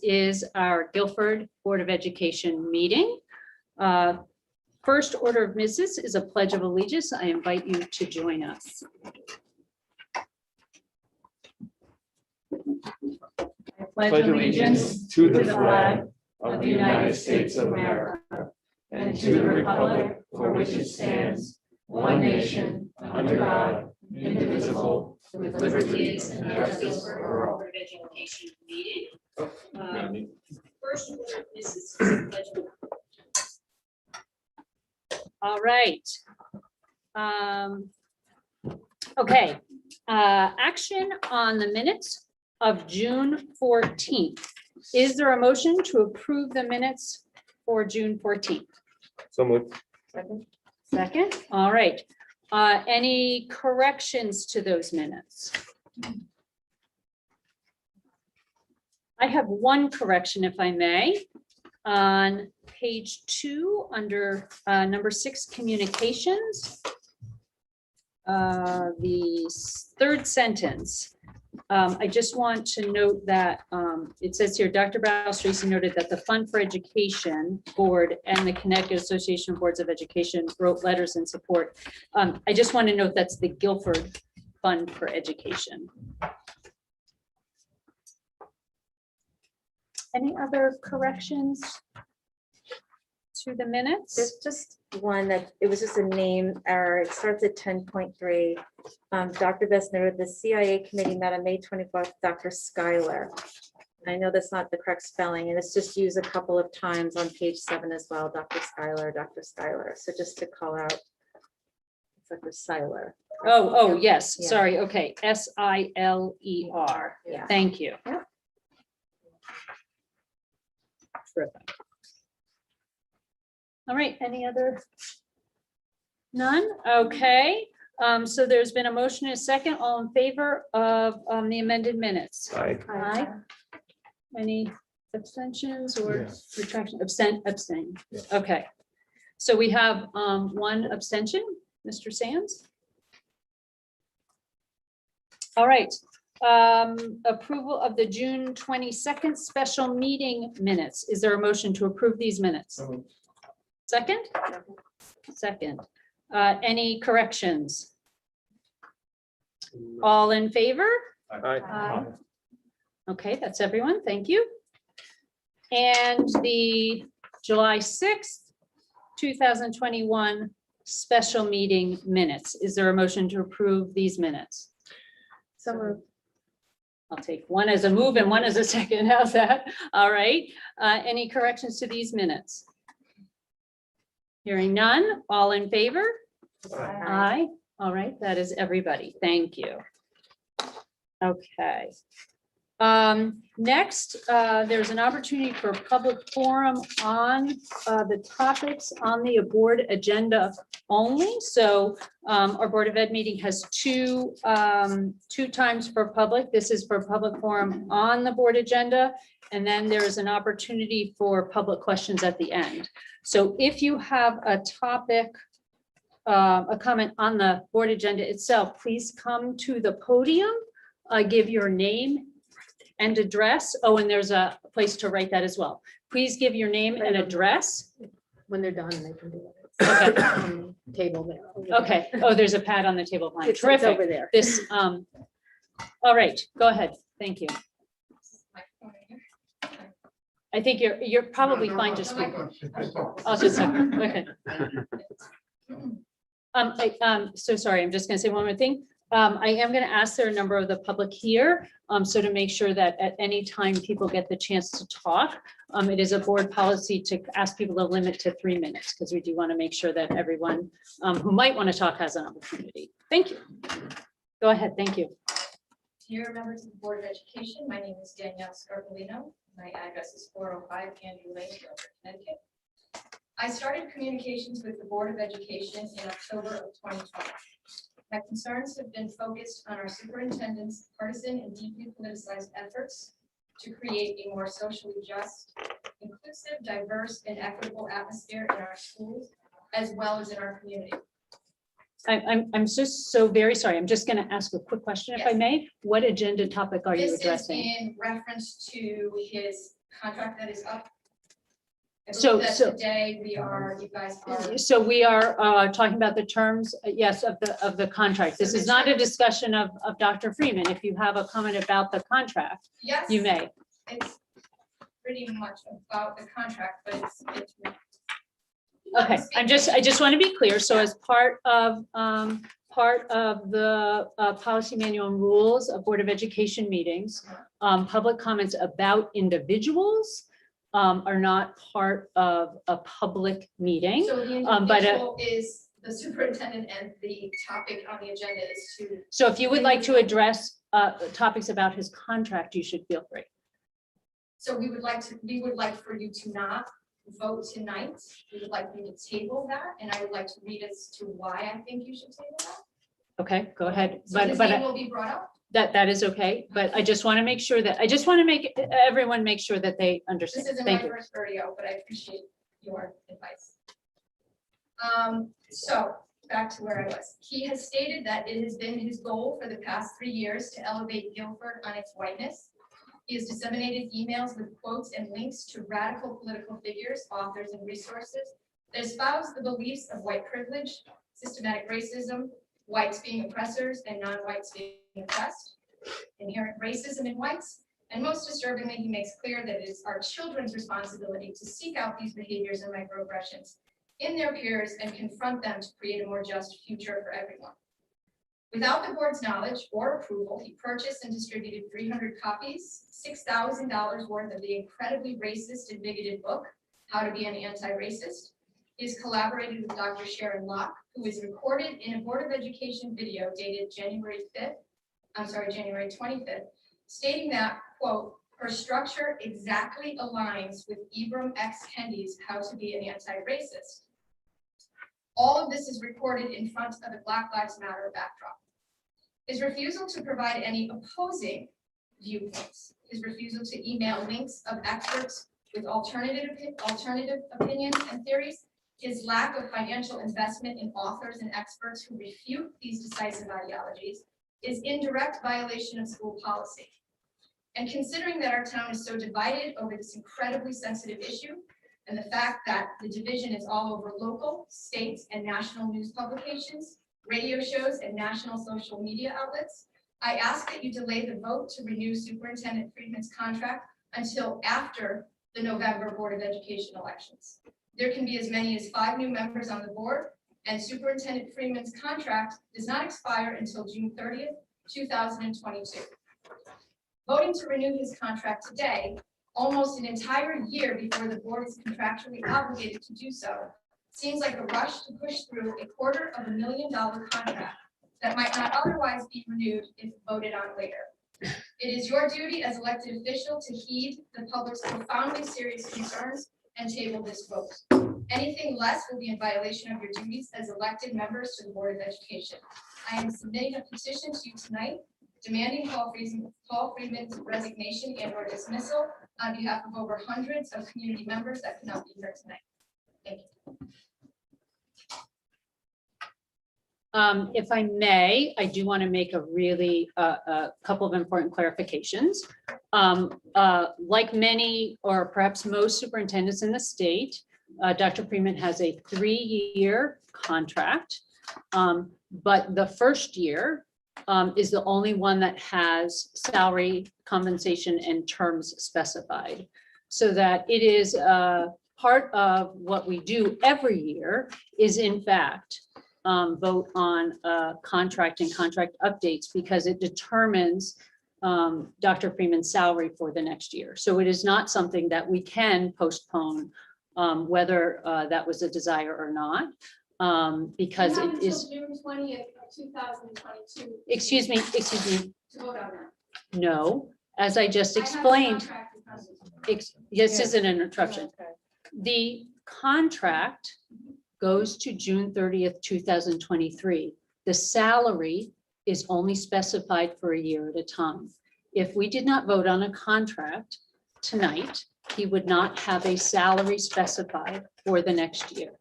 is our Guilford Board of Education meeting. First order of business is a pledge of allegiance. I invite you to join us. I pledge allegiance to the flag of the United States of America and to the republic for which it stands, one nation, under God, indivisible, with liberties and justice for all. Education meeting. First order of business is a pledge of allegiance. All right. Okay. Action on the minutes of June 14th. Is there a motion to approve the minutes for June 14th? So moved. Second, all right. Any corrections to those minutes? I have one correction, if I may. On page 2, under number 6, communications. The third sentence. I just want to note that it says here, Dr. Baus-Tracy noted that the Fund for Education Board and the Connecticut Association of Boards of Education wrote letters in support. I just want to note that's the Guilford Fund for Education. Any other corrections to the minutes? There's just one that it was just a name error. It starts at 10.3. Dr. Best noted the CIA committee met on May 24th, Dr. Schuyler. I know that's not the correct spelling, and it's just used a couple of times on page 7 as well, Dr. Schuyler, Dr. Schuyler. So just to call out, it's Dr. Schuyler. Oh, yes, Yeah. sorry, okay, Siler. Yeah. Thank you. Yep. Terrific. All right, any other? None, okay. So there's been a motion and a second, all in favor of the amended minutes? Aye. Aye. Any abstentions or Yes. retraction? Abstain. Yes. Okay. So we have one abstention, Mr. Sands. All right. Approval of the June 22nd special meeting minutes. Is there a motion to approve these minutes? Second? Second. Any corrections? All in favor? Aye. Okay, that's everyone. Thank you. And the July 6th, 2021 special meeting minutes. Is there a motion to approve these minutes? So moved. I'll take one as a move and one as a second. How's that? All right. Any corrections to these minutes? Hearing none. All in favor? Aye. All right, that is everybody. Thank you. Okay. Next, there's an opportunity for public forum on the topics on the board agenda only. So our Board of Ed meeting has two times for public. This is for public forum on the board agenda. And then there is an opportunity for public questions at the end. So if you have a topic, a comment on the board agenda itself, please come to the podium, give your name and address. Oh, and there's a place to write that as well. Please give your name and address. When they're done, they can do it. Okay. On the table there. Okay. Oh, there's a pad on the table. Fine. It's Terrific. over there. This, all right, go ahead. Thank you. I think you're probably fine just speak. I'll just, okay. So sorry, I'm just gonna say one more thing. I am gonna ask there are a number of the public here, so to make sure that at any time people get the chance to talk. It is a board policy to ask people to limit to 3 minutes, because we do want to make sure that everyone who might want to talk has an opportunity. Thank you. Go ahead, thank you. Dear members of the Board of Education, my name is Danielle Scarpolino. My address is 405 Andrew Lane, Guilford, Connecticut. I started communications with the Board of Education in October of 2020. My concerns have been focused on our superintendent's partisan and deeply politicized efforts to create a more socially just, inclusive, diverse, and equitable atmosphere in our schools, as well as in our community. I'm just so very sorry. I'm just going to ask a quick question, if I Yes. may. What agenda topic are you This is addressing? in reference to his contract that is up. I So- believe that so- today you guys are. So we are talking about the terms, yes, of the contract. This is not a discussion of Dr. Freeman. If you have a comment about the contract, Yes. you may. It's pretty much about the contract, but it's. Okay, I just want to be clear. So as part of the policy manual and rules of Board of Education meetings, public comments about individuals are not part of a public meeting. So the but, individual is the superintendent and the topic on the agenda is to. So if you would like to address topics about his contract, you should feel free. So we would like for you to not vote tonight. We would like you to table that, and I would like to read as to why I think you should table that. Okay, go ahead. So his name will be brought up. That is okay, but I just want to make sure that, everyone make sure that they understand. This isn't my Thank you. first rodeo, but I appreciate your advice. So back to where I was. He has stated that it has been his goal for the past 3 years to elevate Guilford on its whiteness. He has disseminated emails with quotes and links to radical political figures, authors, and resources that espouse the beliefs of white privilege, systematic racism, whites being oppressors and non-whites being oppressed, inherent racism in whites, and most disturbingly, he makes clear that it is our children's responsibility to seek out these behaviors and microaggressions in their peers and confront them to create a more just future for everyone. Without the board's knowledge or approval, he purchased and distributed 300 copies, $6,000 worth of the incredibly racist and bigoted book, How to Be an Anti-Racist. He has collaborated with Dr. Sharon Locke, who is recorded in a Board of Education video dated January 25th, stating that, quote, her structure exactly aligns with Ibram X. Kendi's How to Be an Anti-Racist. All of this is recorded in front of the Black Lives Matter backdrop. His refusal to provide any opposing viewpoints, his refusal to email links of experts with alternative opinions and theories, his lack of financial investment in authors and experts who refute these decisive ideologies is in direct violation of school policy. And considering that our town is so divided over this incredibly sensitive issue, and the fact that the division is all over local, state, and national news publications, radio shows, and national social media outlets, I ask that you delay the vote to renew Superintendent Freeman's contract until after the November Board of Education elections. There can be as many as 5 new members on the board, and Superintendent Freeman's contract does not expire until June 30th, 2022. Voting to renew his contract today, almost an entire year before the board is contractually obligated to do so, seems like a rush to push through a $250,000 contract that might not otherwise be renewed if voted on later. It is your duty as elected official to heed the public's profoundly serious concerns and table this vote. Anything less will be in violation of your duties as elected members to the Board of Education. I am submitting a petition to you tonight demanding Paul Freeman's resignation and or dismissal on behalf of over hundreds of community members that could not be here tonight. Thank you. If I may, I do want to make a couple of important clarifications. Like many, or perhaps most superintendents in the state, Dr. Freeman has a 3-year contract, but the first year is the only one that has salary, compensation, and terms specified. So that it is part of what we do every year is in fact vote on contract and contract updates, because it determines Dr. Freeman's salary for the next year. So it is not something that we can postpone, whether that was a desire or not, because it is. June 20th, 2022. Excuse me. To vote on that. No, as I just I have the explained, contract in front of me. this is an interruption. The contract goes to June 30th, 2023. The salary is only specified for a year at a time. If we did not vote on a contract tonight, he would not have a salary specified for the next year.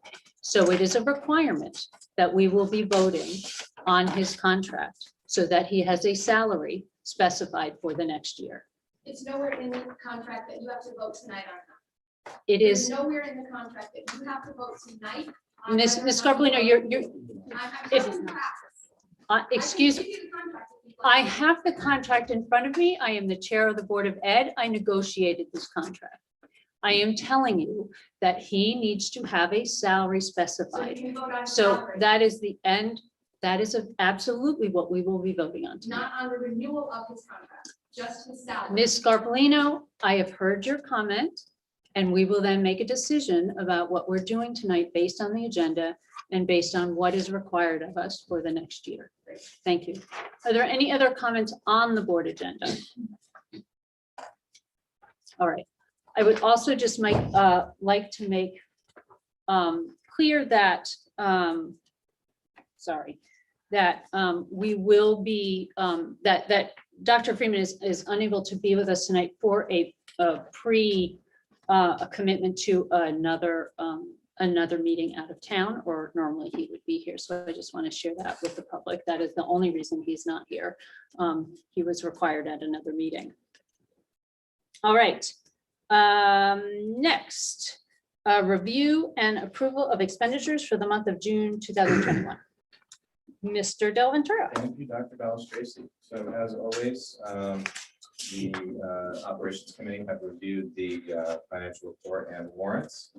So it is a requirement that we will be voting on his contract so that he has a salary specified for the next year. It's nowhere in the contract that you have to vote tonight on. It There's is, nowhere in the contract that you have to vote tonight. on Ms. whether or not Scarpellino, excuse, I have the contract in front of me. I am the chair of the Board of Ed. I negotiated this contract. I am telling you that he needs to have a salary specified. So that is the end. That is absolutely what we will be voting on tonight. Not on the renewal of his contract, just his salary. Ms. Scarpellino, I have heard your comment, and we will then make a decision about what we're doing tonight based on the agenda and based on what is required of us for the next year. Thank you. Are there any other comments on the board agenda? All right. I would also just like to make clear that, we will be, that Dr. Freeman is unable to be with us tonight for a commitment to another meeting out of town, or normally he would be here. So I just want to share that with the public. That is the only reason he's not here. He was required at another meeting. All right. Next, review and approval of expenditures for the month of June 2021. Mr. Del Ventura. Thank you, Dr. Tracy. So as always, the Operations Committee have reviewed the financial report and warrants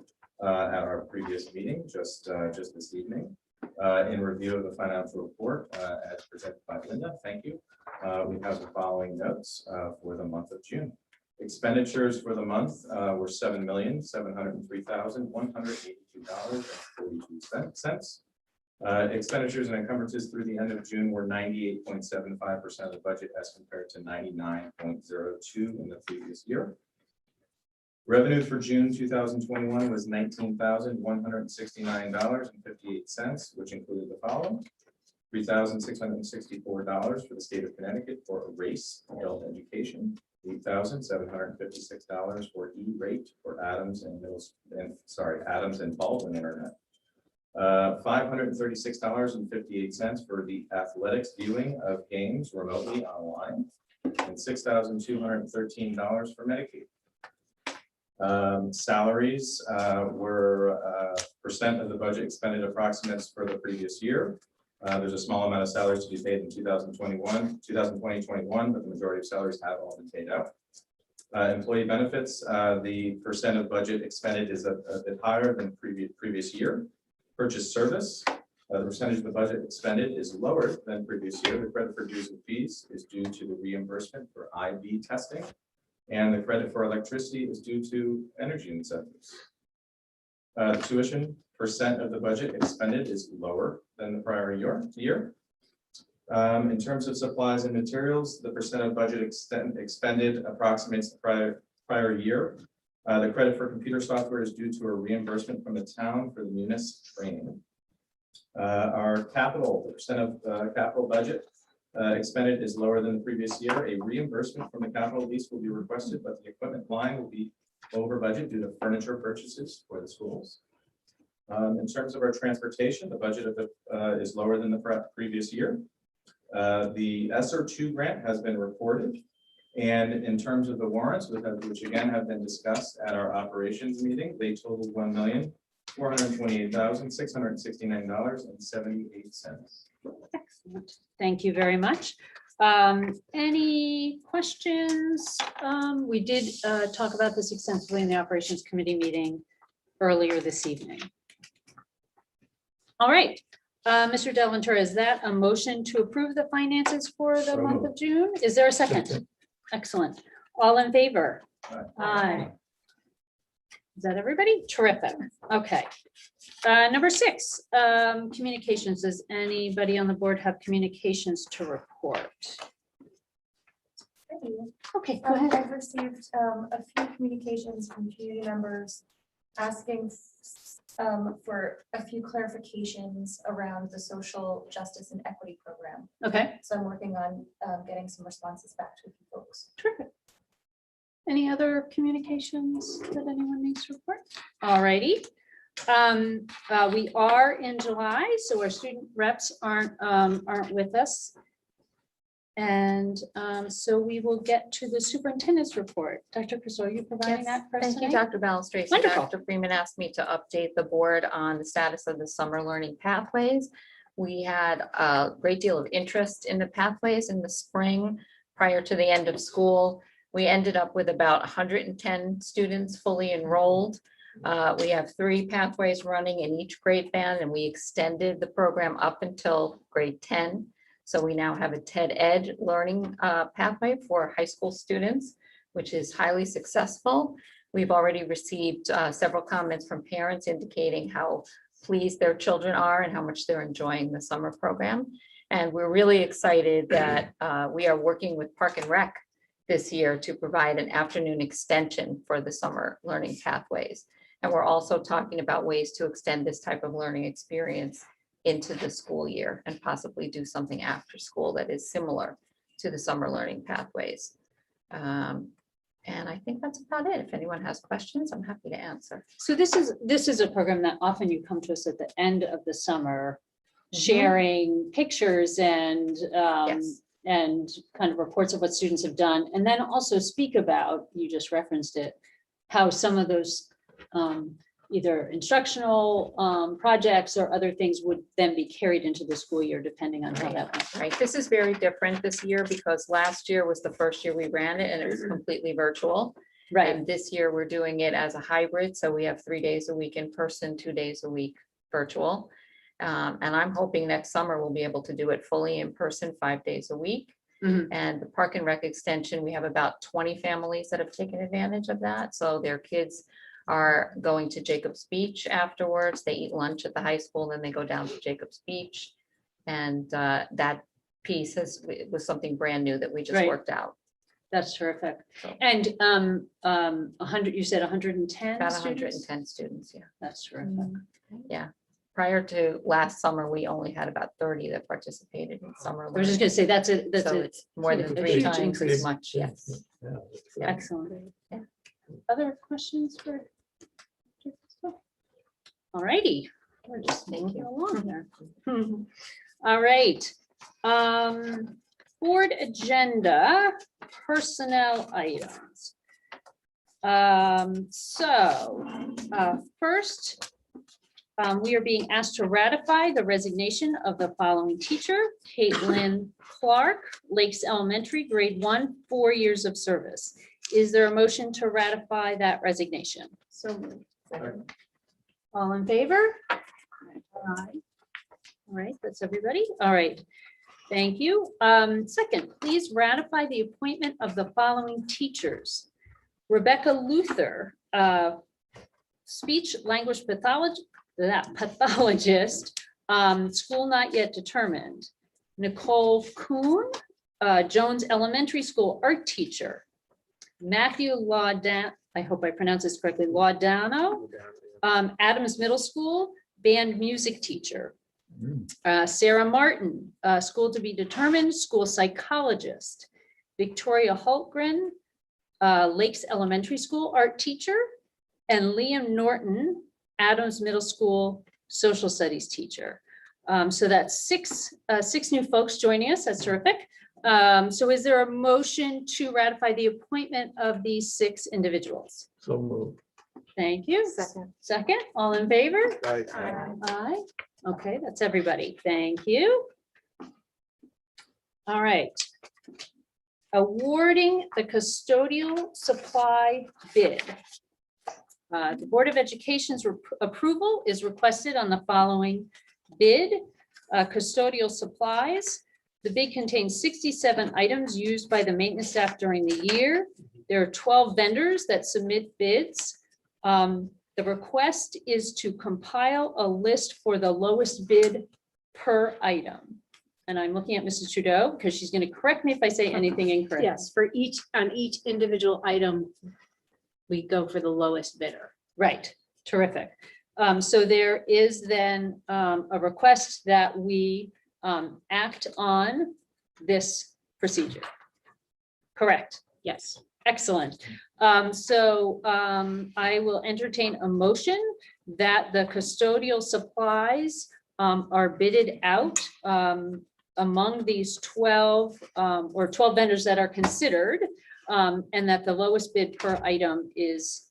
at our previous meeting, just this evening. In review of the financial report, as presented by Linda, thank you. We have the following notes for the month of June. Expenditures for the month were $7,703,182.42. Expenditures and encumbrances through the end of June were 98.75% of the budget as compared to 99.02 in the previous year. Revenue for June 2021 was $19,169.58, which included the following: $3,664 for the state of Connecticut for Raise adult education, $8,756 for E-rate for Adams and Baldwin Internet, $536.58 for the athletics viewing of games remotely online, and $6,213 for Medicaid. Salaries were percent of the budget expended approximates for the previous year. There's a small amount of salaries to be paid in 2020-21, but the majority of salaries have all been paid out. Employee benefits, the percent of budget expended is a bit higher than previous year. Purchase service, the percentage of the budget expended is lower than previous year. The credit for dues and fees is due to the reimbursement for IV testing, and the credit for electricity is due to energy incentives. The tuition percent of the budget expended is lower than the prior year. In terms of supplies and materials, the percent of budget expended approximates the prior year. The credit for computer software is due to a reimbursement from the town for the munis training. Our capital, the percent of capital budget expended is lower than the previous year. A reimbursement from the capital lease will be requested, but the equipment line will be over budget due to furniture purchases for the schools. In terms of our transportation, the budget of it is lower than the previous year. The ESSER 2 grant has been reported. And in terms of the warrants, which again have been discussed at our operations meeting, they totaled $1,428,669.78. Excellent. Thank you very much. Any questions? We did talk about this extensively in the Operations Committee meeting earlier this evening. All right. Mr. Del Ventura, is that a motion to approve the finances for the month of June? Is there a second? Excellent. All in favor? Aye. Is that everybody? Terrific. Okay. Number 6, communications. Does anybody on the board have communications to report? Okay, go ahead. I've received a few communications from community members asking for a few clarifications around the social justice and equity program. Okay. So I'm working on getting some responses back to you folks. Terrific. Any other communications that anyone needs to report? All righty. We are in July, so our student reps aren't with us And so we will get to the superintendent's report. Dr. Crisol, are you providing that for us Thank you, tonight? Dr. Balistracci. Wonderful. Dr. Freeman asked me to update the board on the status of the summer learning pathways. We had a great deal of interest in the pathways in the spring prior to the end of school. We ended up with about 110 students fully enrolled. We have 3 pathways running in each grade band, and we extended the program up until grade 10. So we now have a TED Ed learning pathway for high school students, which is highly successful. We've already received several comments from parents indicating how pleased their children are and how much they're enjoying the summer program. And we're really excited that we are working with Park and Rec this year to provide an afternoon extension for the summer learning pathways. And we're also talking about ways to extend this type of learning experience into the school year and possibly do something after school that is similar to the summer learning pathways. And I think that's about it. If anyone has questions, I'm happy to answer. So this is a program that often you come to us at the end of the summer, sharing pictures and Yes. and kind of reports of what students have done, and then also speak about, you just referenced it, how some of those either instructional projects or other things would then be carried into the school year, depending on how that went. Right, this is very different this year because last year was the first year we ran it and it was completely virtual. Right, And this year we're doing it as a hybrid, so we have 3 days a week in person, 2 days a week virtual. And I'm hoping next summer we'll be able to do it fully in person, 5 days a week. Mhm. And the Park and Rec extension, we have about 20 families that have taken advantage of that. So their kids are going to Jacobs Beach afterwards. They eat lunch at the high school, then they go down to Jacobs Beach. And that piece was something brand new that we just Right. worked out. that's terrific. So- And 100, you said 110 About students? 110 students, yeah. That's terrific. Prior to last summer, we only had about 30 that participated in summer. I was just learning. gonna say, that's So a it's more than a 3 huge times increase. as much, yes. Yeah. excellent. Yeah. Other questions for? All righty, we're just Thank moving you. along here. All right. Board agenda, personnel items. First, we are being asked to ratify the resignation of the following teacher, Caitlin Clark, Lakes Elementary, grade 1, 4 years of service. Is there a motion to ratify that resignation? So moved. All in favor? Aye. All right, that's everybody. All right. Thank you. Second, please ratify the appointment of the following teachers. Rebecca Luther, speech language pathologist, school not yet determined. Nicole Kuhn, Jones Elementary School art teacher. Matthew Laudan, I hope I pronounce this correctly, Laudano, Adams Middle School band music teacher. Sarah Martin, school to be determined, school psychologist. Victoria Hultgren, Lakes Elementary School art teacher. And Liam Norton, Adams Middle School social studies teacher. So that's six new folks joining us. That's terrific. So is there a motion to ratify the appointment of these 6 individuals? So moved. Thank you. Second. Second, all in favor? Aye. Aye. Okay, that's everybody. Thank you. All right. Awarding the custodial supply bid. The Board of Education's approval is requested on the following bid. Custodial supplies. The bid contains 67 items used by the maintenance staff during the year. There are 12 vendors that submit bids. The request is to compile a list for the lowest bid per item. And I'm looking at Mrs. Trudeau because she's going to correct me if I say anything incorrect. Yes, for on each individual item, we go for the lowest bidder. Right, terrific. So there is then a request that we act on this procedure. Correct. Yes. Excellent. So I will entertain a motion that the custodial supplies are bidded out among these 12 or 12 vendors that are considered, and that the lowest bid per item is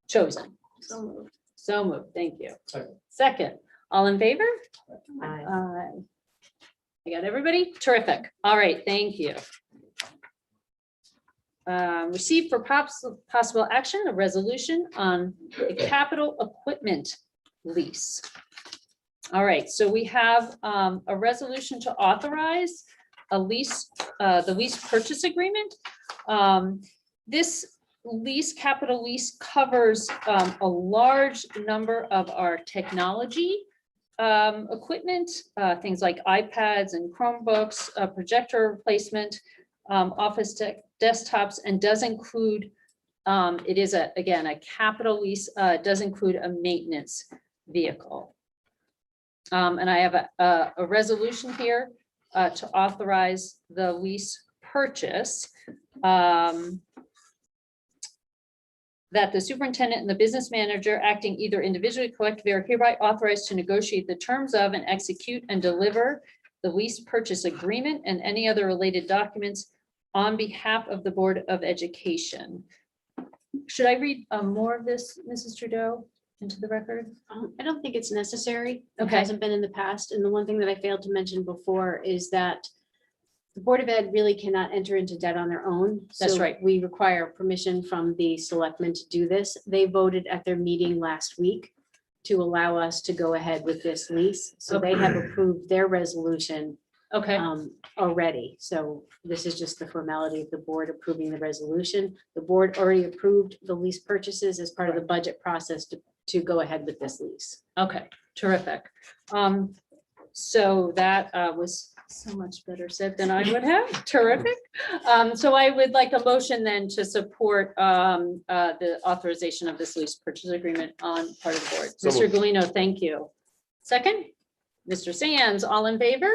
chosen. So moved. Thank you. Second, all in favor? Aye. I got everybody? Terrific. All right, thank you. Receive for possible action, a resolution on a capital equipment lease. All right, so we have a resolution to authorize a lease, the lease purchase agreement. This lease, capital lease, covers a large number of our technology equipment, things like iPads and Chromebooks, projector replacement, office desktops, and does include, it is again a capital lease, does include a maintenance vehicle. And I have a resolution here to authorize the lease purchase. That the superintendent and the business manager, acting either individually, collectively, are hereby authorized to negotiate the terms of and execute and deliver the lease purchase agreement and any other related documents on behalf of the Board of Education. Should I read more of this, Mrs. Trudeau, into the record? I don't think it's necessary. It Okay. hasn't been in the past. And the one thing that I failed to mention before is that the Board of Ed really cannot enter into debt on their own. That's So right. We require permission from the selectmen to do this. They voted at their meeting last week to allow us to go ahead with this lease. So they have approved their resolution Okay, already. So this is just the formality of the board approving the resolution. The board already approved the lease purchases as part of the budget process to go ahead with this lease. okay, terrific. So that was so much better said than I would have. Terrific. So I would like a motion then to support the authorization of this lease purchase agreement on part of the board. So Mr. moved. Galino, thank you. Second, Mr. Sands, all in favor?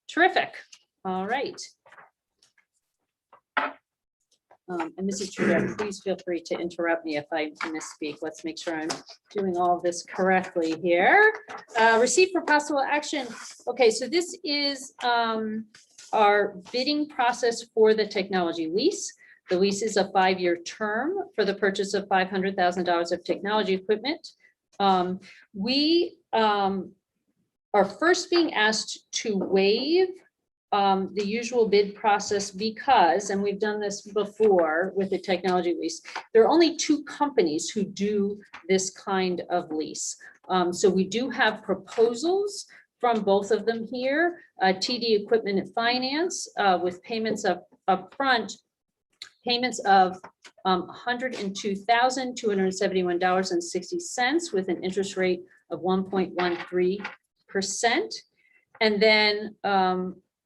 Terrific. All right. And Mrs. Trudeau, please feel free to interrupt me if I misspeak. Let's make sure I'm doing all this correctly here. Receive for possible action. Okay, so this is our bidding process for the technology lease. The lease is a 5-year term for the purchase of $500,000 of technology equipment. We are first being asked to waive the usual bid process because, and we've done this before with the technology lease, there are only 2 companies who do this kind of lease. So we do have proposals from both of them here, TD Equipment and Finance, with payments upfront, payments of $102,271.60 with an interest rate of 1.13%. And then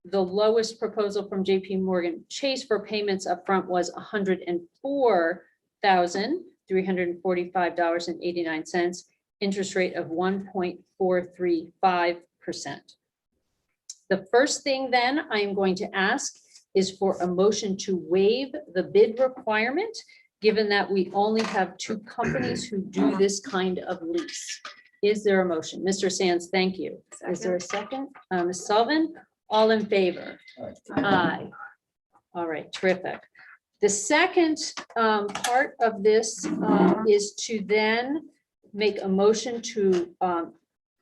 the lowest proposal from JP Morgan Chase for payments upfront was $104,345.89, interest rate of 1.435%. The first thing then I am going to ask is for a motion to waive the bid requirement, given that we only have 2 companies who do this kind of lease. Is there a motion? Mr. Sands, thank you. Is there a second? Ms. Sullivan, all in favor? Aye. All right, terrific. The second part of this is to then make a motion to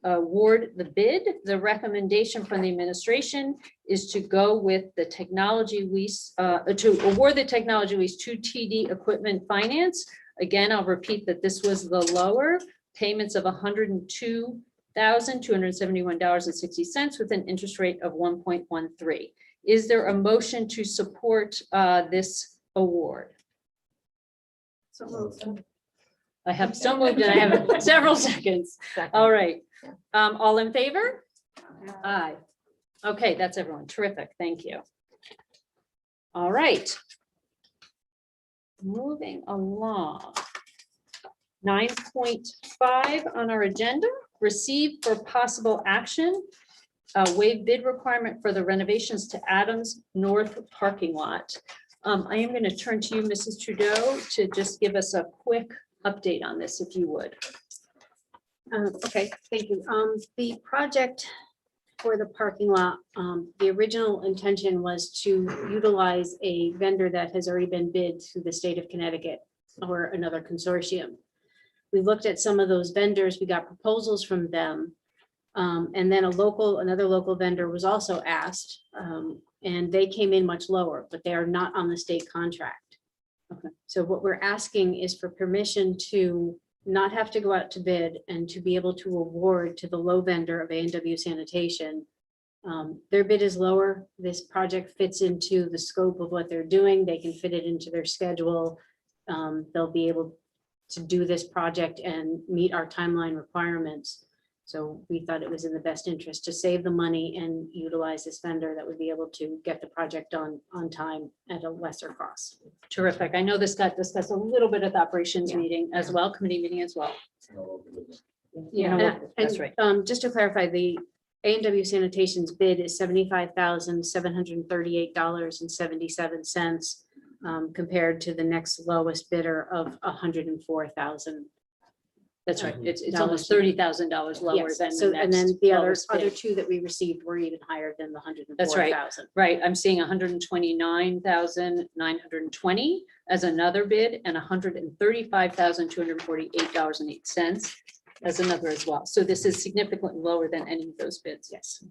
award the bid. The recommendation from the administration is to go with the technology lease, to award the technology lease to TD Equipment Finance. Again, I'll repeat that this was the lower payments of $102,271.60 with an interest rate of 1.13. Is there a motion to support this award? So moved. I have so moved and I have several seconds. All right. All in favor? Aye. Okay, that's everyone. Terrific. Thank you. All right. Moving along. 9.5 on our agenda, receive for possible action, waive bid requirement for the renovations to Adams North parking lot. I am going to turn to you, Mrs. Trudeau, to just give us a quick update on this, if you would. Okay, thank you. The project for the parking lot, the original intention was to utilize a vendor that has already been bid through the state of Connecticut or another consortium. We looked at some of those vendors, we got proposals from them. And then another local vendor was also asked, and they came in much lower, but they are not on the state contract. Okay. So what we're asking is for permission to not have to go out to bid and to be able to award to the low vendor of A&W Sanitation. Their bid is lower. This project fits into the scope of what they're doing. They can fit it into their schedule. They'll be able to do this project and meet our timeline requirements. So we thought it was in the best interest to save the money and utilize this vendor that would be able to get the project done on time at a lesser cost. Terrific. I know this got discussed a little bit at the operations meeting as well, committee meeting as well. You know, And- that's right. Just to clarify, the A&W Sanitation's bid is $75,738.77 compared to the next lowest bidder of $104,000. That's right. It's almost $30,000 lower Yes, than so, the and next then the lowest other bid. two that we received were even higher than the That's right. 104,000. Right, I'm seeing 129,920 as another bid and $135,248.08 as another as well. So this is significantly lower than any of those bids. Yes.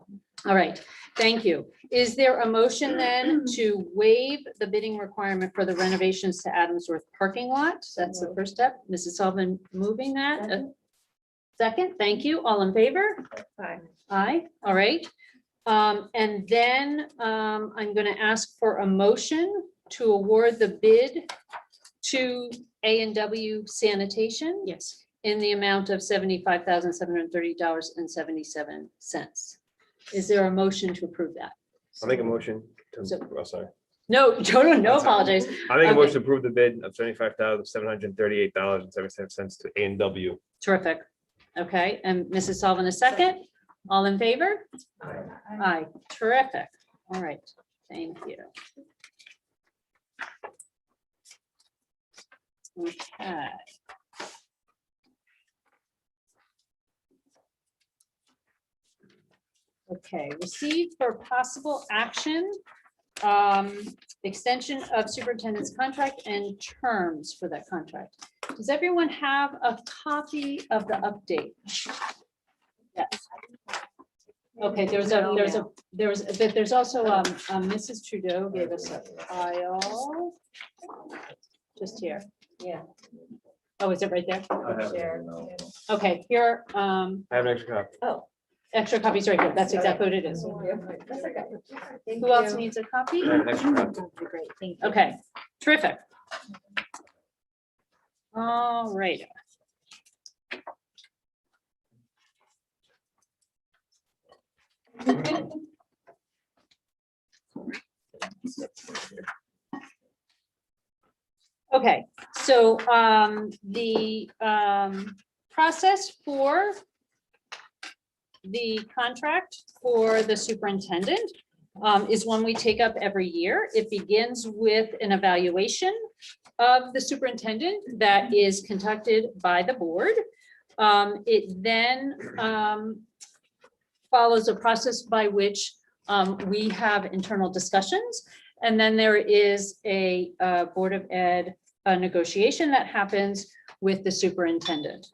All right, thank you. Is there a motion then to waive the bidding requirement for the renovations to Adamsworth parking lot? That's the first step. Mrs. Sullivan moving that. Second, thank you. All in favor? Aye. Aye, all right. And then I'm going to ask for a motion to award the bid to A&W Sanitation Yes. in the amount of $75,730.77. Is there a motion to approve that? I'll make a motion to, So- oh, sorry. No, no apologize. I'll make a Okay. motion to approve the bid of $75,738.77 to A&W. Terrific. Okay, and Mrs. Sullivan, a second? All in favor? Aye, terrific. All right, thank you. Okay. Okay, receive for possible action, extension of superintendent's contract and terms for that contract. Does everyone have a copy of the update? Yes. Okay, there's also, Mrs. Trudeau gave us a file. Just here. Yeah. Oh, is it right there? Share. Okay, here, I have an extra copy. extra copies right here. That's exactly what it is. That's okay. Thank Who else you. needs a copy? I have an extra copy. Great, thank you. Okay, terrific. All right. Okay, so the process for the contract for the superintendent is one we take up every year. It begins with an evaluation of the superintendent that is conducted by the board. It then follows a process by which we have internal discussions. And then there is a Board of Ed negotiation that happens with the superintendent.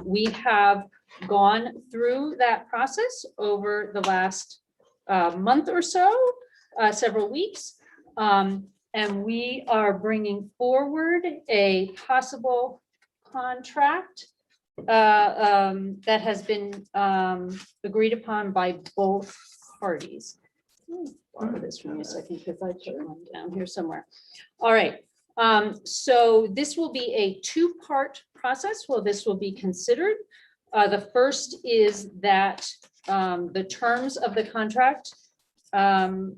We have gone through that process over the last month or so, several weeks. And we are bringing forward a possible contract that has been agreed upon by both parties. Borrow this from you a second because I put one down here somewhere. All right. So this will be a two-part process. Well, this will be considered. The first is that the terms of the contract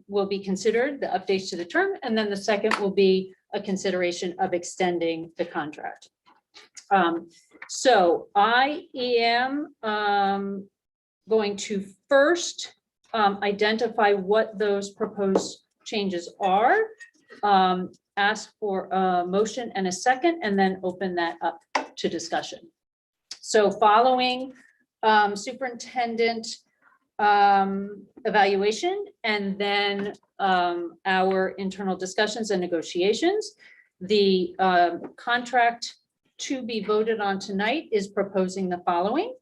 will be considered, the updates to the term, and then the second will be a consideration of extending the contract. So I am going to first identify what those proposed changes are, ask for a motion and a second, and then open that up to discussion. So following Superintendent evaluation, and then our internal discussions and negotiations. The contract to be voted on tonight is proposing the following.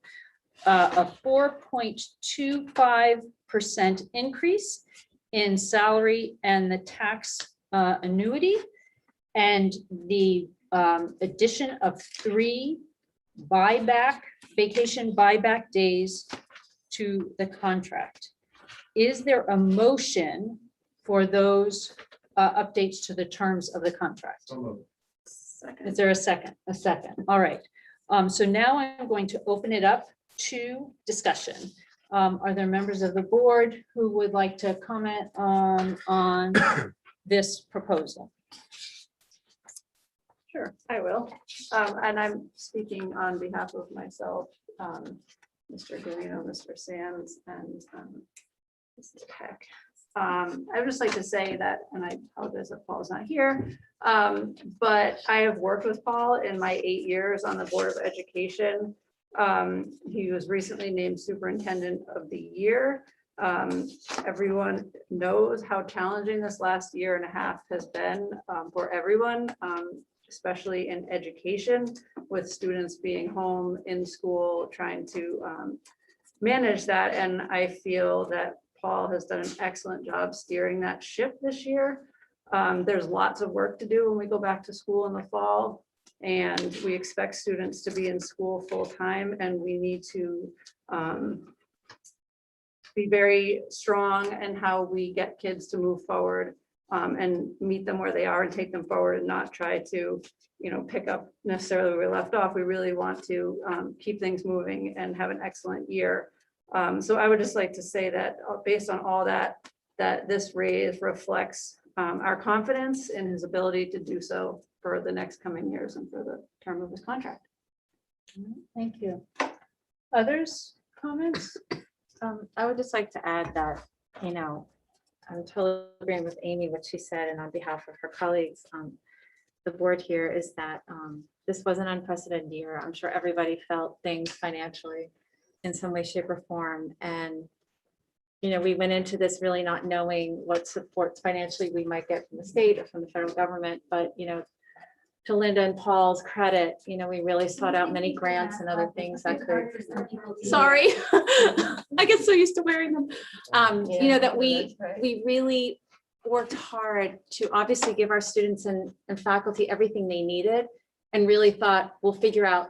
A 4.25% increase in salary and the tax annuity, and the addition of 3 vacation buyback days to the contract. Is there a motion for those updates to the terms of the contract? Is there a second? A second. All right. So now I'm going to open it up to discussion. Are there members of the board who would like to comment on this proposal? Sure, I will. And I'm speaking on behalf of myself, Mr. Guilford, Mr. Sands, and Mrs. Peck. I would just like to say that, and I apologize if Paul's not here, but I have worked with Paul in my 8 years on the Board of Education. He was recently named Superintendent of the Year. Everyone knows how challenging this last year and a half has been for everyone, especially in education, with students being home in school, trying to manage that. And I feel that Paul has done an excellent job steering that ship this year. There's lots of work to do when we go back to school in the fall, and we expect students to be in school full time, and we need to be very strong in how we get kids to move forward and meet them where they are and take them forward, and not try to, pick up necessarily where we left off. We really want to keep things moving and have an excellent year. So I would just like to say that based on all that this raise reflects our confidence in his ability to do so for the next coming years and for the term of his contract. Thank you. Others, comments? I would just like to add that, I'm totally agreeing with Amy, what she said, and on behalf of her colleagues, the board here, is that this was an unprecedented year. I'm sure everybody felt things financially in some way, shape, or form. And, we went into this really not knowing what supports financially we might get from the state or from the federal government. But, to Linda and Paul's credit, we really sought out many grants and other things that could, sorry, I get so used to wearing them. That we really worked hard to obviously give our students and faculty everything they needed, and really thought we'll figure out,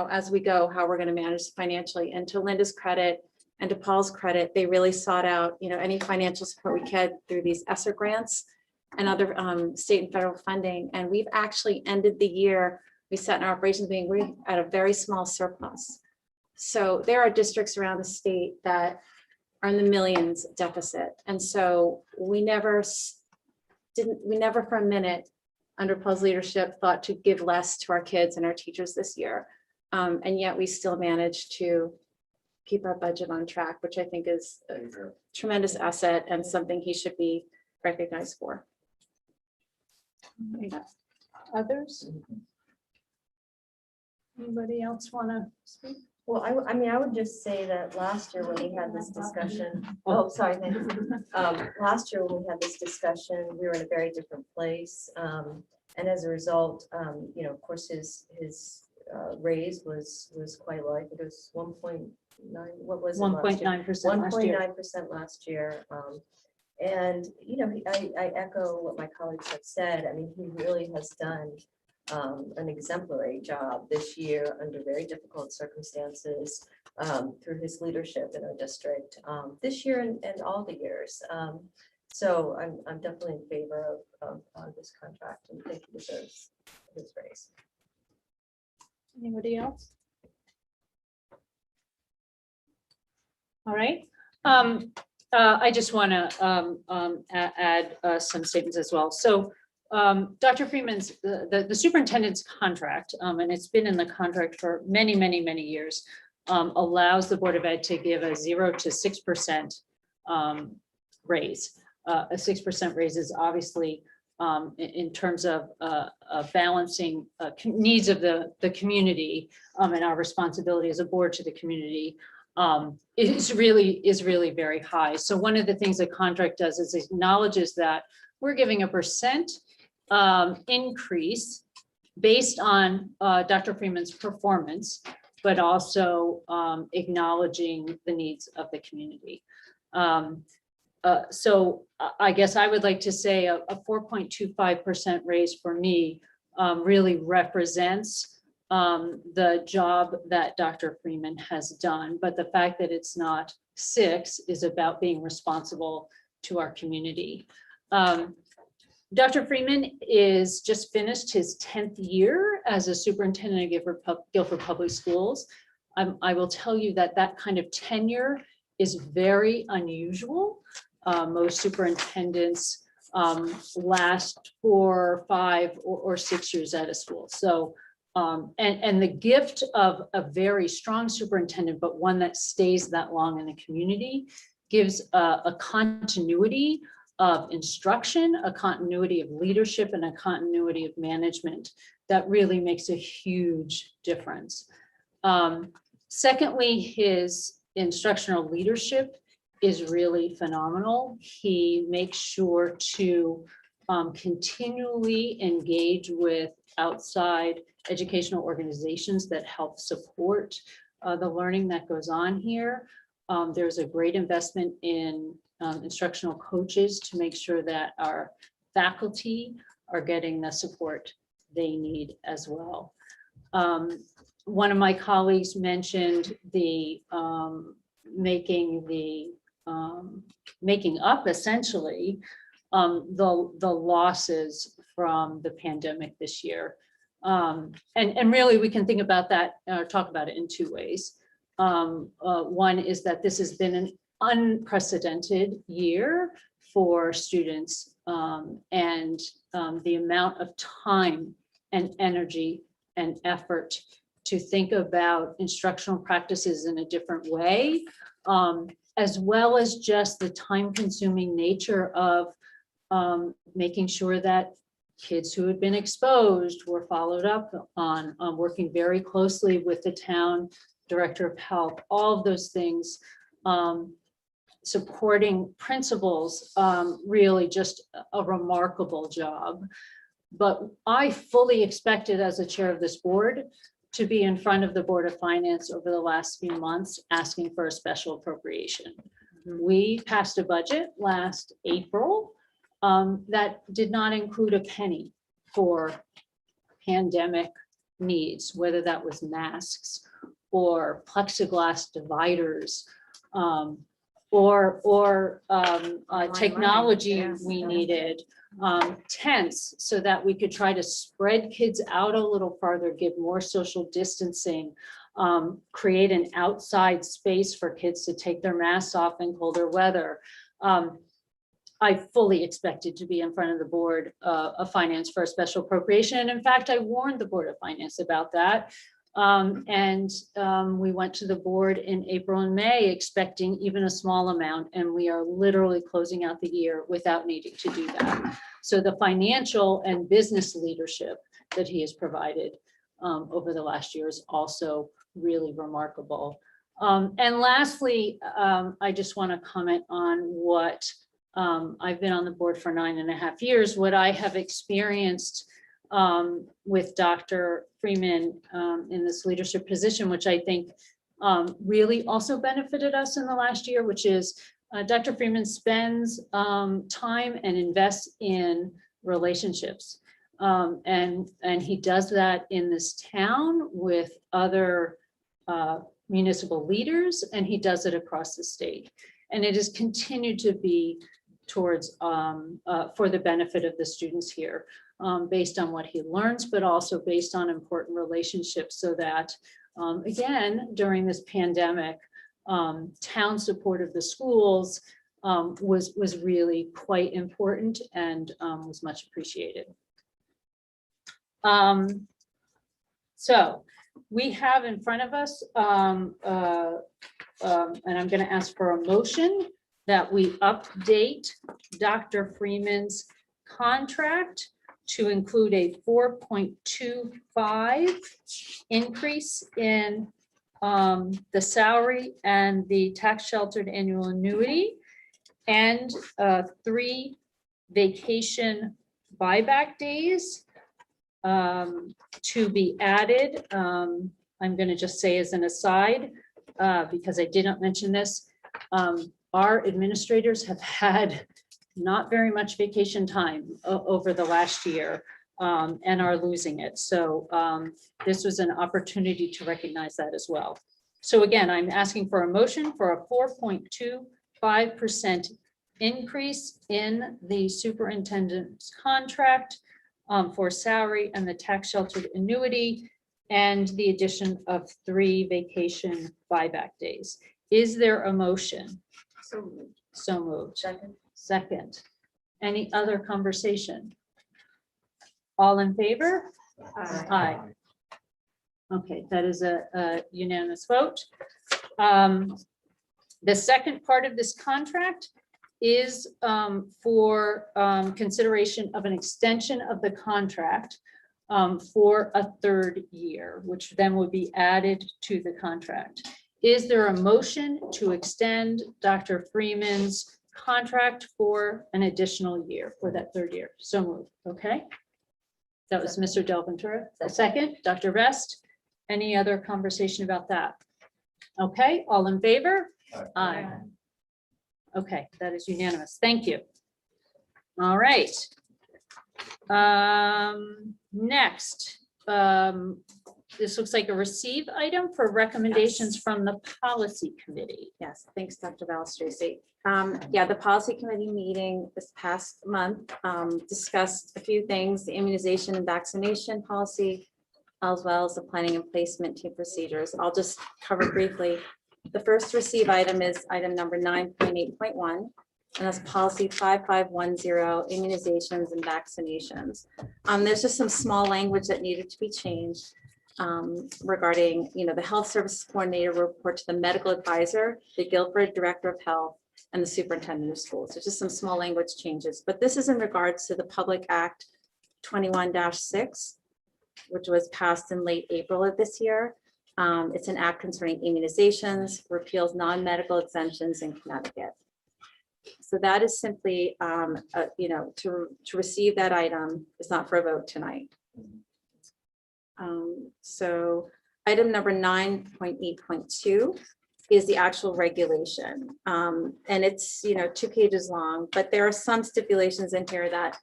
as we go, how we're going to manage financially. And to Linda's credit and to Paul's credit, they really sought out, any financial support we could through these ESSER grants and other state and federal funding. And we've actually ended the year, we sat in our operations meeting, we're at a very small surplus. So there are districts around the state that are in the millions deficit. And so we never for a minute under Paul's leadership thought to give less to our kids and our teachers this year. And yet we still managed to keep our budget on track, which I think is a tremendous asset and something he should be recognized for. Others? Anybody else want to speak? Well, I would just say that last year when we had this discussion, sorry, thanks. Last year when we had this discussion, we were in a very different place. And as a result, of course, his raise was quite low. I think it was 1.9, what was it? 1.9% last year. 1.9% last year. And, I echo what my colleagues have said. I mean, he really has done an exemplary job this year under very difficult circumstances through his leadership in our district this year and all the years. So I'm definitely in favor of this contract and think he deserves his raise. Anybody else? All right. I just want to add some statements as well. So Dr. Freeman's, the superintendent's contract, and it's been in the contract for many, many, many years, allows the Board of Ed to give a 0 to 6% raise. A 6% raise is obviously in terms of balancing needs of the community and our responsibility as a board to the community. is really very high. So one of the things that contract does is acknowledges that we're giving a percent increase based on Dr. Freeman's performance, but also acknowledging the needs of the community. So I guess I would like to say a 4.25% raise for me really represents the job that Dr. Freeman has done. But the fact that it's not 6 is about being responsible to our community. Dr. Freeman is just finished his 10th year as a superintendent of Guilford Public Schools. I will tell you that that kind of tenure is very unusual. Most superintendents last 4, 5, or 6 years at a school. So, and the gift of a very strong superintendent, but one that stays that long in the community, gives a continuity of instruction, a continuity of leadership, and a continuity of management that really makes a huge difference. Secondly, his instructional leadership is really phenomenal. He makes sure to continually engage with outside educational organizations that help support the learning that goes on here. There's a great investment in instructional coaches to make sure that our faculty are getting the support they need as well. One of my colleagues mentioned the making up essentially the losses from the pandemic this year. And really we can think about that, talk about it in 2 ways. One is that this has been an unprecedented year for students, and the amount of time and energy and effort to think about instructional practices in a different way, as well as just the time-consuming nature of making sure that kids who had been exposed were followed up on, working very closely with the town director of health, all of those things, supporting principals, really just a remarkable job. But I fully expected, as a chair of this board, to be in front of the Board of Finance over the last few months asking for a special appropriation. We passed a budget last April that did not include a penny for pandemic needs, whether that was masks or plexiglass dividers, or technology we needed, tents, so that we could try to spread kids out a little farther, give more social distancing, create an outside space for kids to take their masks off in colder weather. I fully expected to be in front of the Board of Finance for a special appropriation. And in fact, I warned the Board of Finance about that. We went to the board in April and May expecting even a small amount, and we are literally closing out the year without needing to do that. So the financial and business leadership that he has provided over the last year is also really remarkable. And lastly, I just want to comment on what I've been on the board for 9.5 years, what I have experienced with Dr. Freeman in this leadership position, which I think really also benefited us in the last year, which is Dr. Freeman spends time and invests in relationships. And he does that in this town with other municipal leaders, and he does it across the state. And it has continued to be towards for the benefit of the students here, based on what he learns, but also based on important relationships, so that again, during this pandemic, town support of the schools was really quite important and was much appreciated. So we have in front of us, and I'm going to ask for a motion that we update Dr. Freeman's contract to include a 4.25 increase in the salary and the tax sheltered annual annuity, and 3 vacation buyback days to be added. I'm going to just say as an aside, because I did not mention this, our administrators have had not very much vacation time over the last year and are losing it. So this was an opportunity to recognize that as well. So again, I'm asking for a motion for a 4.25% increase in the superintendent's contract for salary and the tax sheltered annuity, and the addition of 3 vacation buyback days. Is there a motion? So moved. So moved. Second. Second. Any other conversation? All in favor? Aye. Okay, that is a unanimous vote. The second part of this contract is for consideration of an extension of the contract for a 3rd year, which then would be added to the contract. Is there a motion to extend Dr. Freeman's contract for an additional year for that 3rd year? So moved. Okay. That was Mr. Del Ventura. A second, Dr. Rest. Any other conversation about that? Okay, all in favor? Aye. Okay, that is unanimous. Thank you. All right. Next, this looks like a receive item for recommendations from the policy committee. Yes, thanks, Dr. Balistrisi. Yeah, the policy committee meeting this past month discussed a few things, the immunization and vaccination policy, as well as the planning and placement team procedures. I'll just cover briefly. The first receive item is item number 9.8.1, and that's policy 5510, immunizations and vaccinations. There's just some small language that needed to be changed regarding, the health services coordinator report to the medical advisor, the Guilford director of health, and the superintendent of schools. There's just some small language changes, but this is in regards to the Public Act 21-6, which was passed in late April of this year. It's an act concerning immunizations, repeals non-medical exemptions in Connecticut. So that is simply, to receive that item. It's not for a vote tonight. So item number 9.8.2 is the actual regulation. And it's, 2 pages long, but there are some stipulations in here that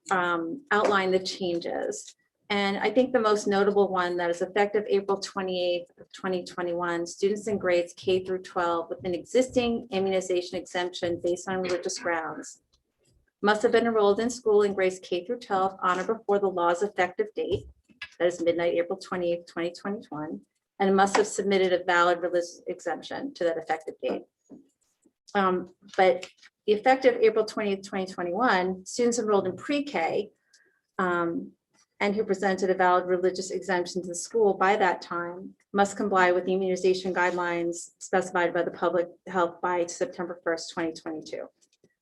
outline the changes. And I think the most notable one that is effective April 28th of 2021, students in grades K through 12 with an existing immunization exemption based on religious grounds must have been enrolled in school in grades K through 12 on or before the law's effective date, that is midnight, April 28th, 2021, and must have submitted a valid religious exemption to that effective date. But the effective April 20th, 2021, students enrolled in pre-K and who presented a valid religious exemption to the school by that time must comply with the immunization guidelines specified by the public health by September 1st, 2022.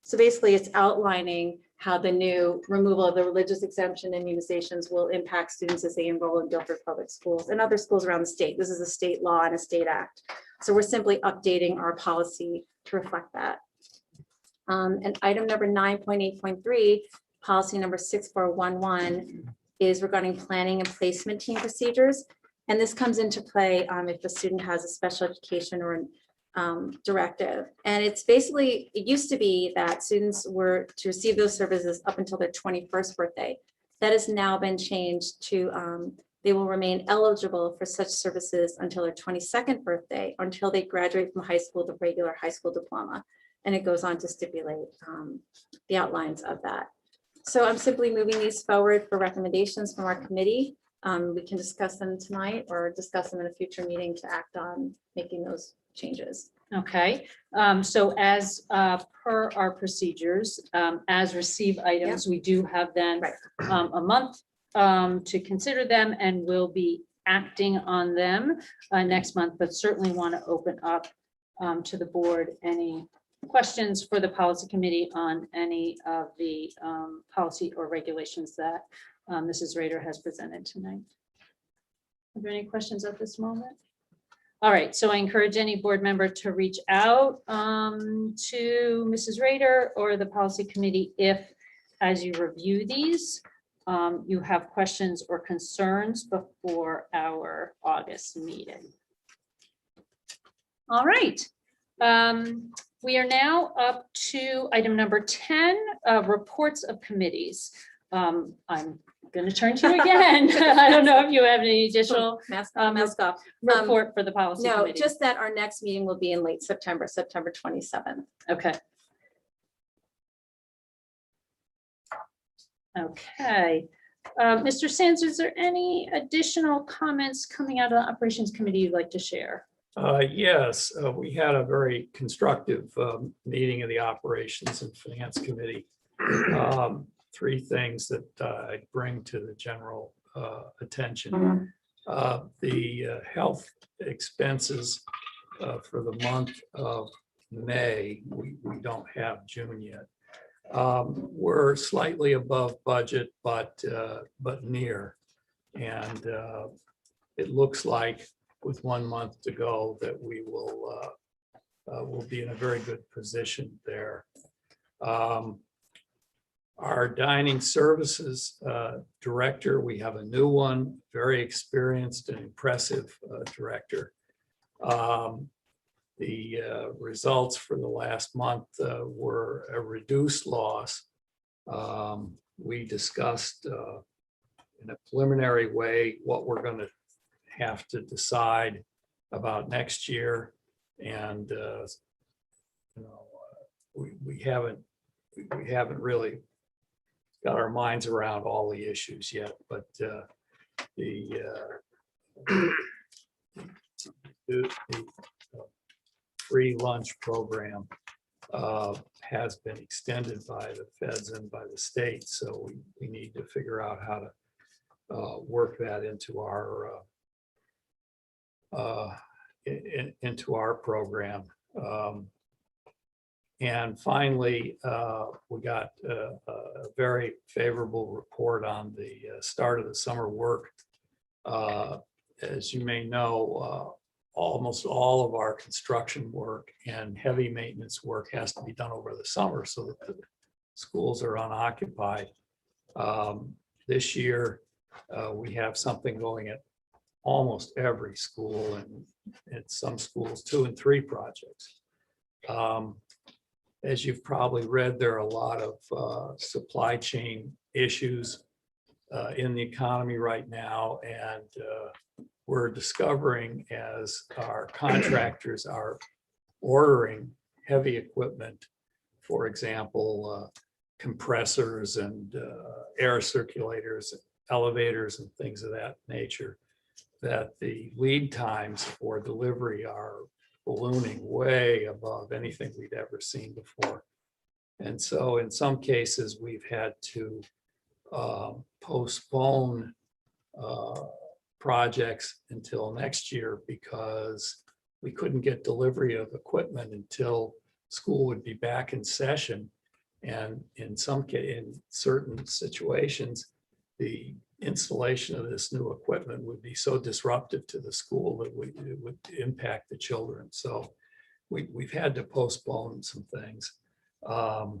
So basically it's outlining how the new removal of the religious exemption immunizations will impact students as they enroll in Guilford Public Schools and other schools around the state. This is a state law and a state act. So we're simply updating our policy to reflect that. And item number 9.8.3, policy number 6411, is regarding planning and placement team procedures. And this comes into play if a student has a special education or directive. And it's basically, it used to be that students were to receive those services up until their 21st birthday. That has now been changed to they will remain eligible for such services until their 22nd birthday, or until they graduate from high school, the regular high school diploma. And it goes on to stipulate the outlines of that. So I'm simply moving these forward for recommendations from our committee. We can discuss them tonight or discuss them in a future meeting to act on making those changes. Okay, so as per our procedures, as receive items, we do have then a month to consider them, and we'll be acting on them next month, but certainly want to open up to the board any questions for the policy committee on any of the policy or regulations that Mrs. Rader has presented tonight. Are there any questions at this moment? All right, so I encourage any board member to reach out to Mrs. Rader or the policy committee if, as you review these, you have questions or concerns before our August meeting. All right. We are now up to item number 10, reports of committees. I'm going to turn to you again. I don't know if you have any additional Mask off. report for the policy No, committee. just that our next meeting will be in late September, September 27th. Okay. Okay. Mr. Sands, is there any additional comments coming out of the operations committee you'd like to share? Yes, we had a very constructive meeting of the Operations and Finance Committee. Three things that I bring to the general attention. The health expenses for the month of May, we don't have June yet. We're slightly above budget, but near. And it looks like with 1 month to go that we will be in a very good position there. Our dining services director, we have a new one, very experienced and impressive director. The results for the last month were a reduced loss. We discussed in a preliminary way what we're going to have to decide about next year, and we haven't really got our minds around all the issues yet, but the free lunch program has been extended by the feds and by the state, so we need to figure out how to work that into our program. And finally, we got a very favorable report on the start of the summer work. As you may know, almost all of our construction work and heavy maintenance work has to be done over the summer so that the schools are unoccupied. This year, we have something going at almost every school, and at some schools 2 and 3 projects. As you've probably read, there are a lot of supply chain issues in the economy right now, and we're discovering as our contractors are ordering heavy equipment, for example, compressors and air circulators, elevators and things of that nature, that the lead times for delivery are ballooning way above anything we'd ever seen before. And so in some cases, we've had to postpone projects until next year because we couldn't get delivery of equipment until school would be back in session. And in certain situations, the installation of this new equipment would be so disruptive to the school that it would impact the children. So we've had to postpone some things. But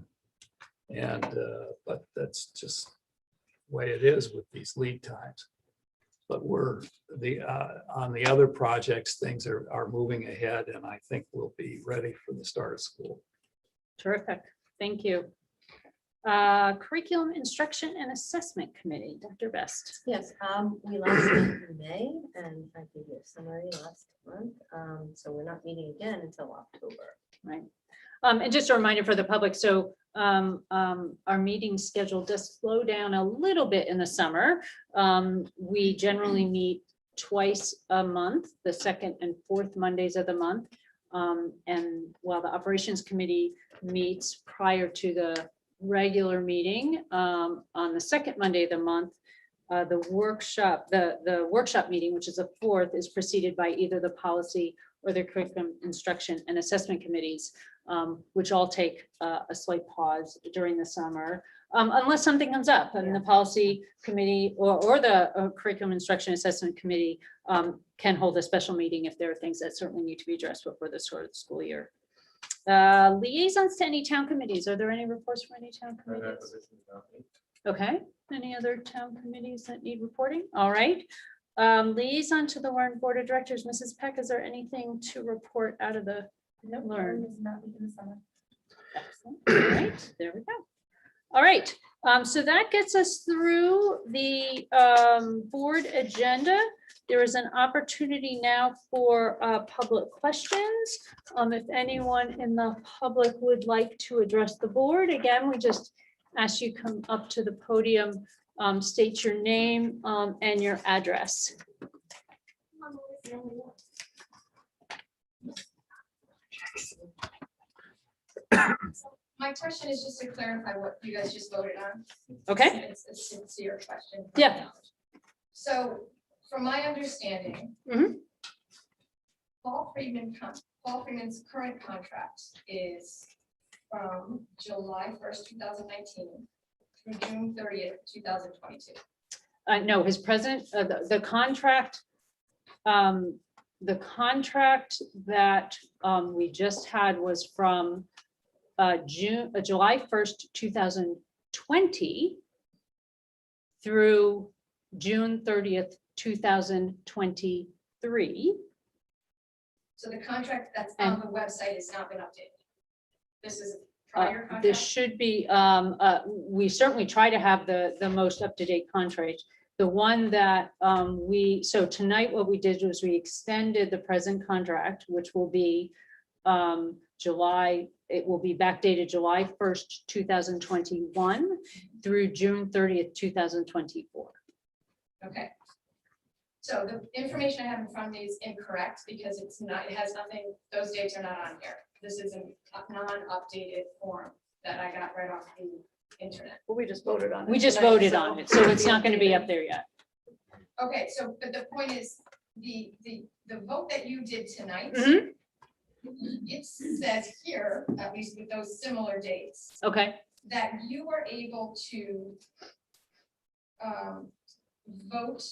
that's just the way it is with these lead times. But we're on the other projects, things are moving ahead, and I think we'll be ready for the start of school. Terrific. Thank you. Curriculum Instruction and Assessment Committee, Dr. Best. Yes, we last met in May, and I gave you a summary last month. So we're not meeting again until October. Right. And just a reminder for the public, so our meeting schedule does slow down a little bit in the summer. We generally meet twice a month, the 2nd and 4th Mondays of the month. And while the Operations Committee meets prior to the regular meeting on the 2nd Monday of the month, the workshop meeting, which is the 4th, is preceded by either the policy or the curriculum instruction and assessment committees. which all take a slight pause during the summer. Unless something comes up and the policy committee or the curriculum instruction assessment committee can hold a special meeting if there are things that certainly need to be addressed before the start of the school year. Liaisons to any town committees. Are there any reports from any town committees? Okay, any other town committees that need reporting? All right. Liaison to the Warren Board of Directors. Mrs. Peck, is there anything to report out of the No, Learn. Lauren is not in the summer. Excellent. All right, there we go. All right, so that gets us through the board agenda. There is an opportunity now for public questions. If anyone in the public would like to address the board, again, we just ask you come up to the podium, state your name and your address. My question is just to clarify what you guys just voted on. Okay. It's a sincere question. Yeah. So from my understanding, Mhm. Paul Freeman's current contract is from July 1st, 2019 through June 30th, 2022. No, his present, the contract that we just had was from July 1st, 2020 through June 30th, 2023. So the contract that's on the website has not been updated. This is a prior This contract. should be, we certainly try to have the most up-to-date contract. The one that so tonight what we did was we extended the present contract, which will be it will be backdated July 1st, 2021 through June 30th, 2024. Okay. So the information I have in front of me is incorrect because it has nothing, those dates are not on here. This is a non-updated form that I got right off the internet. Well, we just voted on it. We just tonight, voted so on it, so it's not going to be up there yet. Okay, so, but the point is, the vote that you did tonight, Mhm. it says here, at least with those similar dates, Okay, that you were able to vote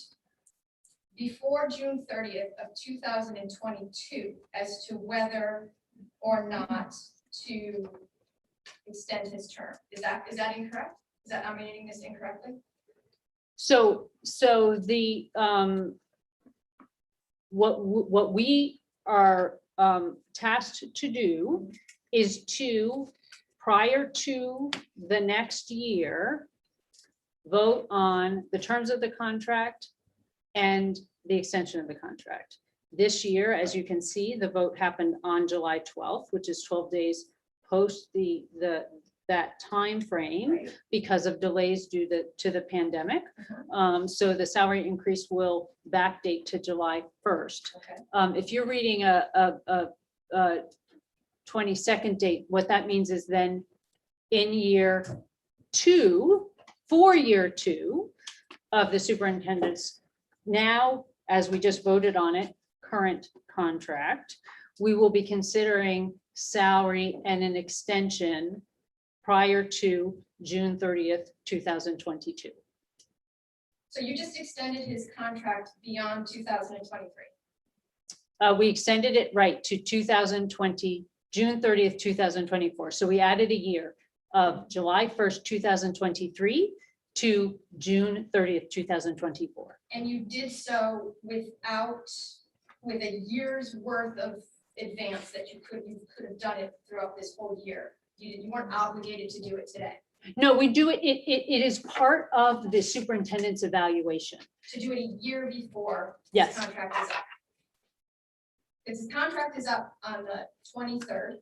before June 30th of 2022 as to whether or not to extend his term. Is that incorrect? Is that, I'm reading this incorrectly? so the what we are tasked to do is to, prior to the next year, vote on the terms of the contract and the extension of the contract. This year, as you can see, the vote happened on July 12th, which is 12 days post that time frame because of delays due to the pandemic. So the salary increase will backdate to July 1st. Okay. If you're reading a 22nd date, what that means is then in for year two of the superintendent's, now, as we just voted on it, current contract, we will be considering salary and an extension prior to June 30th, 2022. So you just extended his contract beyond 2023. We extended it right to 2020, June 30th, 2024. So we added a year of July 1st, 2023 to June 30th, 2024. And you did so with a year's worth of advance that you could have done it throughout this whole year. You weren't obligated to do it today. No, we do it. It is part of the superintendent's evaluation. To do it a year before Yes. his contract is up. Because his contract is up on the 23rd,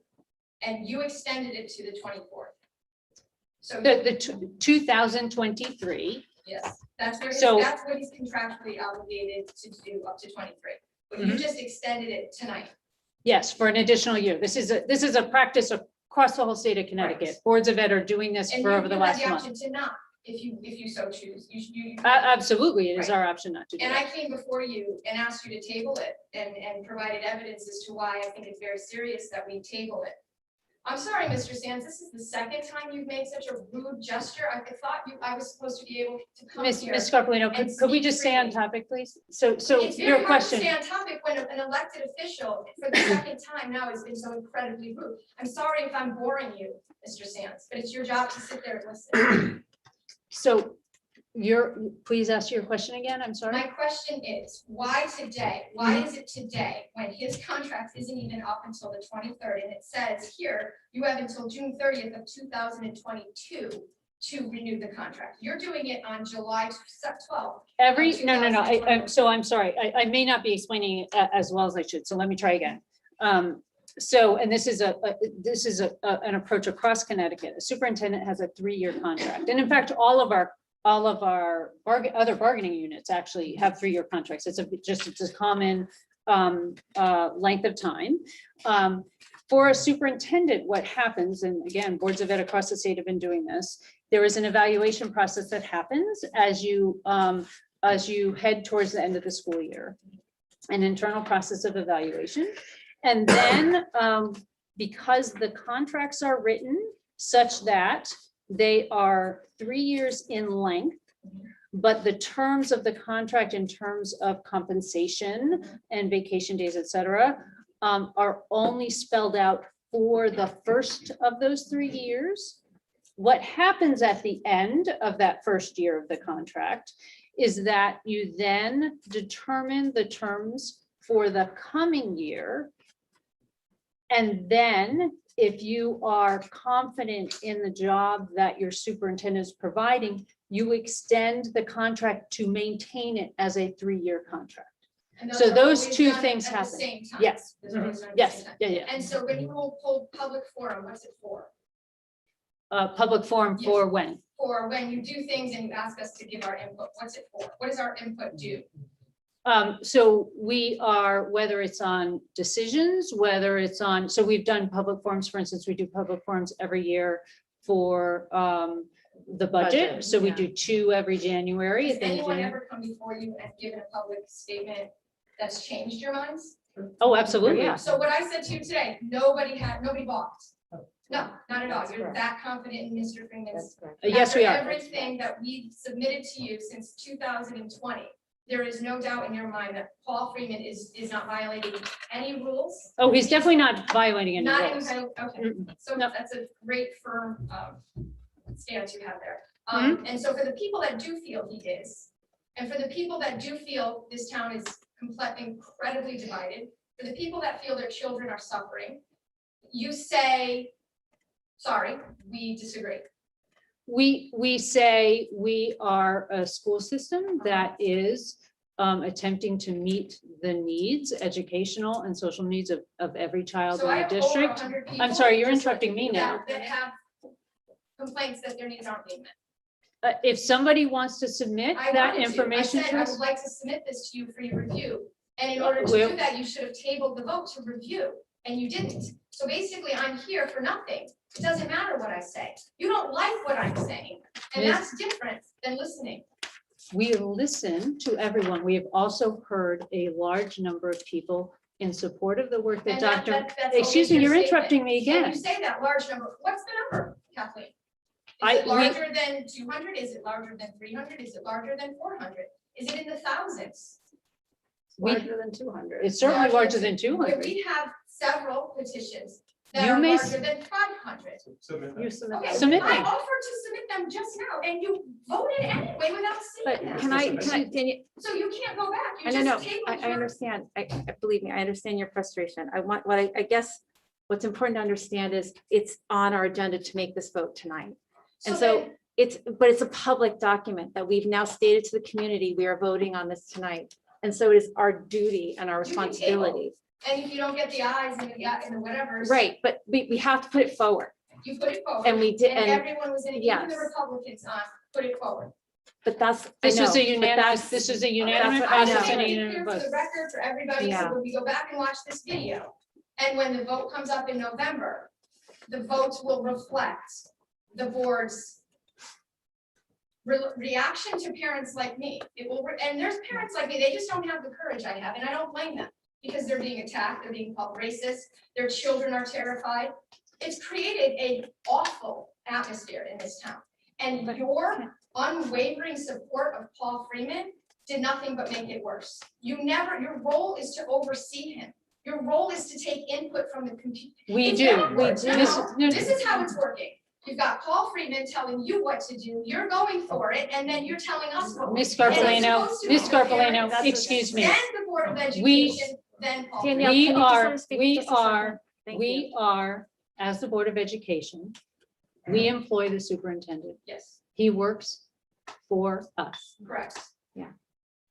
and you extended it to the 24th. So The 2023. yes, that's what he's contractually obligated to do up to 23. But you just extended it tonight. Yes, for an additional year. This is a practice across the whole state of Connecticut. Right. Boards of Ed are doing this And for you over the have last the month. option to not, if you so choose. You Absolutely, it is Right. our option not to do And that. I came before you and asked you to table it and provided evidence as to why I think it's very serious that we table it. I'm sorry, Mr. Sands, this is the second time you've made such a rude gesture. I thought I was supposed to be able to come Ms. here. Scarpellino, could we speak just stay on freely. topic, please? So It's very your hard to question, stay on topic when an elected official for the second time now has been so incredibly rude. I'm sorry if I'm boring you, Mr. Sands, but it's your job to sit there and listen. so please ask your question again, I'm sorry. My question is, why today? Why is it today when his contract isn't even up until the 23rd? And it says here, you have until June 30th of 2022 to renew the contract. You're doing it on July 12th. So I'm sorry, I may not be explaining it as well as I should, so let me try again. So, and this is an approach across Connecticut. A superintendent has a 3-year contract. And in fact, all of our other bargaining units actually have 3-year contracts. It's a common length of time. For a superintendent, what happens, and again, boards of ed across the state have been doing this, there is an evaluation process that happens as you head towards the end of the school year, an internal process of evaluation. And then because the contracts are written such that they are 3 years in length, but the terms of the contract in terms of compensation and vacation days, et cetera, are only spelled out for the first of those 3 years. What happens at the end of that first year of the contract is that you then determine the terms for the coming year. And then if you are confident in the job that your superintendent is providing, you extend the contract to maintain it as a 3-year contract. And So are those always two done things at the happen. same time. Yes. Those are always done at the Yes, same time. yeah. And so when you hold public forum, what's it for? Public forum for when? For when you do things and you ask us to give our input, what's it for? What does our input do? So we are, whether it's on decisions, whether it's on, so we've done public forums, for instance, we do public forums every year for the budget. So we do 2 every January. Has at the end of anyone January. ever come before you and given a public statement that's changed your minds? Oh, absolutely. So what I said to you today, nobody balked. No, not at all. You're that confident in Mr. Freeman's. That's correct. Yes, we After are. everything that we've submitted to you since 2020, there is no doubt in your mind that Paul Freeman is not violating any rules. Oh, he's definitely not violating any Not rules. entitled, okay, so No. that's a great firm stance you have there. Mm-hmm. And so for the people that do feel he is, and for the people that do feel this town is incredibly divided, for the people that feel their children are suffering, you say, sorry, we disagree. We say we are a school system that is attempting to meet the needs, educational and social needs of every child So in I the have over district. 100 people. I'm sorry, you're just like interrupting me you now. That have complaints that their needs aren't being met. If somebody wants to submit I that wanted to. information I said to I us, would like to submit this to you for your review. And in order to Well- do that, you should have tabled the vote to review, and you didn't. So basically, I'm here for nothing. It doesn't matter what I say. You don't like what I'm saying, and Miss- that's different than listening. we listen to everyone. We have also heard a large number of people in support of the work that And Dr. that's Excuse always me, your you're statement. interrupting me Can again. you say that large number? What's the number, Kathleen? I- Is it we- larger than 200? Is it larger than 300? Is it larger than 400? Is it in the thousands? We- Larger than 200. It's certainly larger than 200. We have several petitions that You are may larger than 500. You submit Okay, that. Submit I them. offered to submit them just now, and you voted anyway without But seeing them. can I, Danielle, So you can't go back. You I know, just no, tabled I your- understand. Believe me, I understand your frustration. I guess what's important to understand is it's on our agenda to make this vote tonight. And so then- but it's a public document that we've now stated to the community, we are voting on this tonight. And so it is our duty and our You can table. responsibility. And if you don't get the ayes and the whatevers. Right, but we have to put it forward. You put it forward. And we did, And and, everyone was in it, even the yes. Republicans put it forward. but that's. I This was know, a but unanimous, that's- this is a That's unanimous what I I'm know. process saying and a it unanimous here for vote. the record for everybody, Yeah. so when we go back and watch this video, and when the vote comes up in November, the votes will reflect the board's reaction to parents like me. It will, and there's parents like me, they just don't have the courage I have, and I don't blame them, because they're being attacked, they're being called racist, their children are terrified. It's created an awful atmosphere in this town. And your unwavering support of Paul Freeman did nothing but make it worse. Your role is to oversee him. Your role is to take input from the computer. We It's do, not we working. do. This is how it's working. You've got Paul Freeman telling you what to do, you're going for it, and then you're telling us what. Miss And it's Scarpellino, supposed to Miss be the Scarpellino, parents, excuse me. Then the Board of We- Education, then Paul. Danielle, Freeman. We can you just let are, her speak we just a second? are, Thank we you. are, as the Board of Education, we employ the superintendent. Yes, He works for us. correct.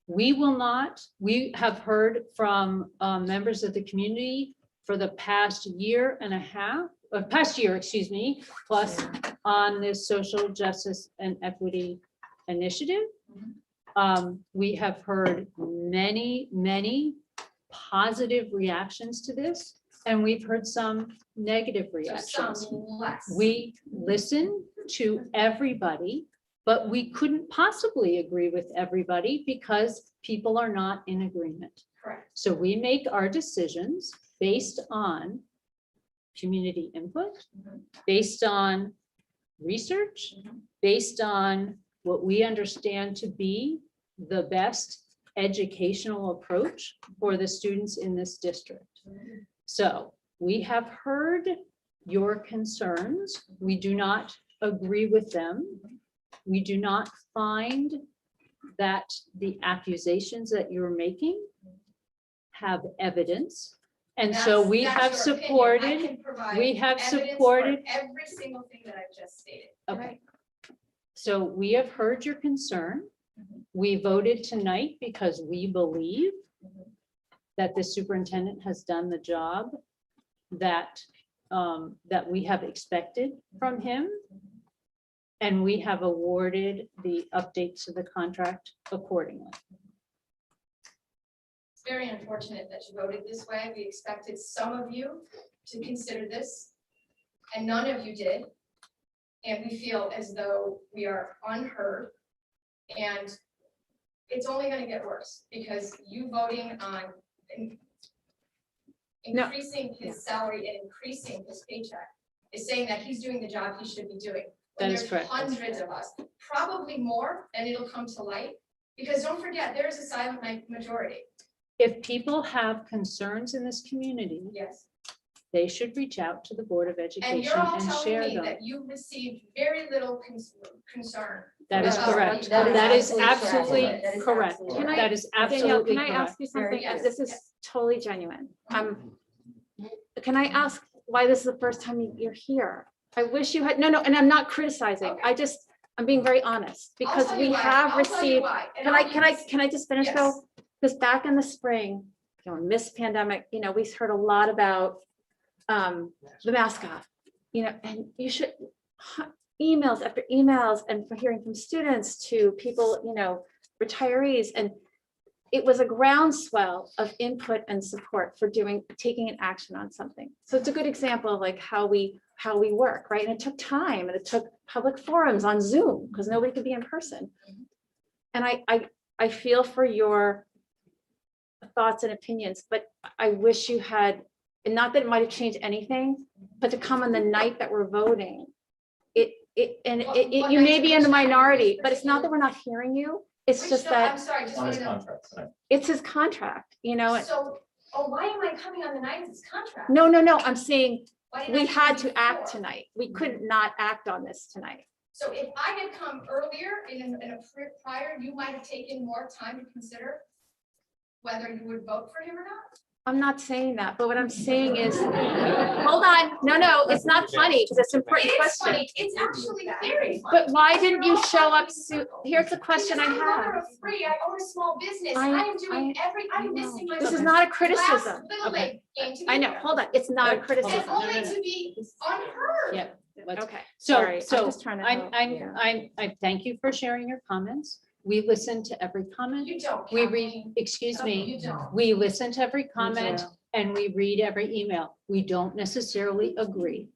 We will not, we have heard from members of the community for the past year and a half, past year, excuse me, plus on this social justice and equity initiative. We have heard many, many positive reactions to this, and we've heard some negative So reactions. some less. We listen to everybody, but we couldn't possibly agree with everybody because people are not in agreement. Correct. So we make our decisions based on community input, based on research, based on what we understand to be the best educational approach for the students in this district. So we have heard your concerns. We do not agree with them. We do not find that the accusations that you're making have evidence. And so That's- we that's have your opinion. I supported, can provide we have evidence for supported, every single thing that I've just stated. okay. So we have heard your concern. We voted tonight because we believe that the superintendent has done the job that, that we have expected from him. And we have awarded the updates to the contract accordingly. It's very unfortunate that you voted this way. We expected some of you to consider this, and none of you did. And we feel as though we are unheard. And it's only gonna get worse, because you voting on increasing his salary and increasing his paycheck is saying that he's doing the job he should be doing. When That is there's correct. hundreds of us, probably more, and it'll come to light. Because don't forget, there is a silent majority. If people have concerns in this community, Yes. they should reach out to the Board of And Education you're all and telling share me them. that you received very little concern. That is about correct. the- That is absolutely absolutely correct. That is correct. absolutely Can I- That is Danielle, absolutely can I correct. ask you something? Yes, This is yes. totally genuine. Can I ask why this is the first time you're here? I wish you had, no, and I'm not criticizing. Okay. I'm being very honest I'll because tell we you why. have I'll tell you received, why, and can I'll I use- just finish Yes. though? Because back in the spring, miss pandemic, we heard a lot about the mask off, and you should emails after emails and for hearing from students to people, retirees, and it was a groundswell of input and support for taking an action on something. So it's a good example of like how we work, right? And it took time, and it took public forums on Zoom because nobody could be in person. And I feel for your thoughts and opinions, but I wish you had, and not that it might have changed anything, but to come on the night that we're voting, you may be in the minority, but it's not that we're not hearing you. It's Which just no, I'm that sorry, just On his wanna know. contract tonight. it's his contract, So, why am I coming on the night of his contract? No, I'm saying Why didn't I we come had to act before? tonight. We couldn't not act on this tonight. So if I had come earlier in a prior, you might have taken more time to consider whether you would vote for him or not. I'm not saying that, but what I'm saying is, hold on, no, it's not funny, because it's an important It is question. funny, it's actually very funny. But why because didn't you're you all show up talking- Here's the question I Because I'm a mother have. of three, I own a small business, I- I am doing I'm missing my. This is son's not a last criticism. Little Okay. league game to I be know, there. hold on, it's not a And criticism. only to be unheard. Yeah. let's- Okay, So, sorry, I'm so just trying to help. I thank you for sharing your comments. We listen to every comment. You don't. We Kathleen. excuse me, You don't. we listen to every comment do. and we read every email. We don't necessarily agree.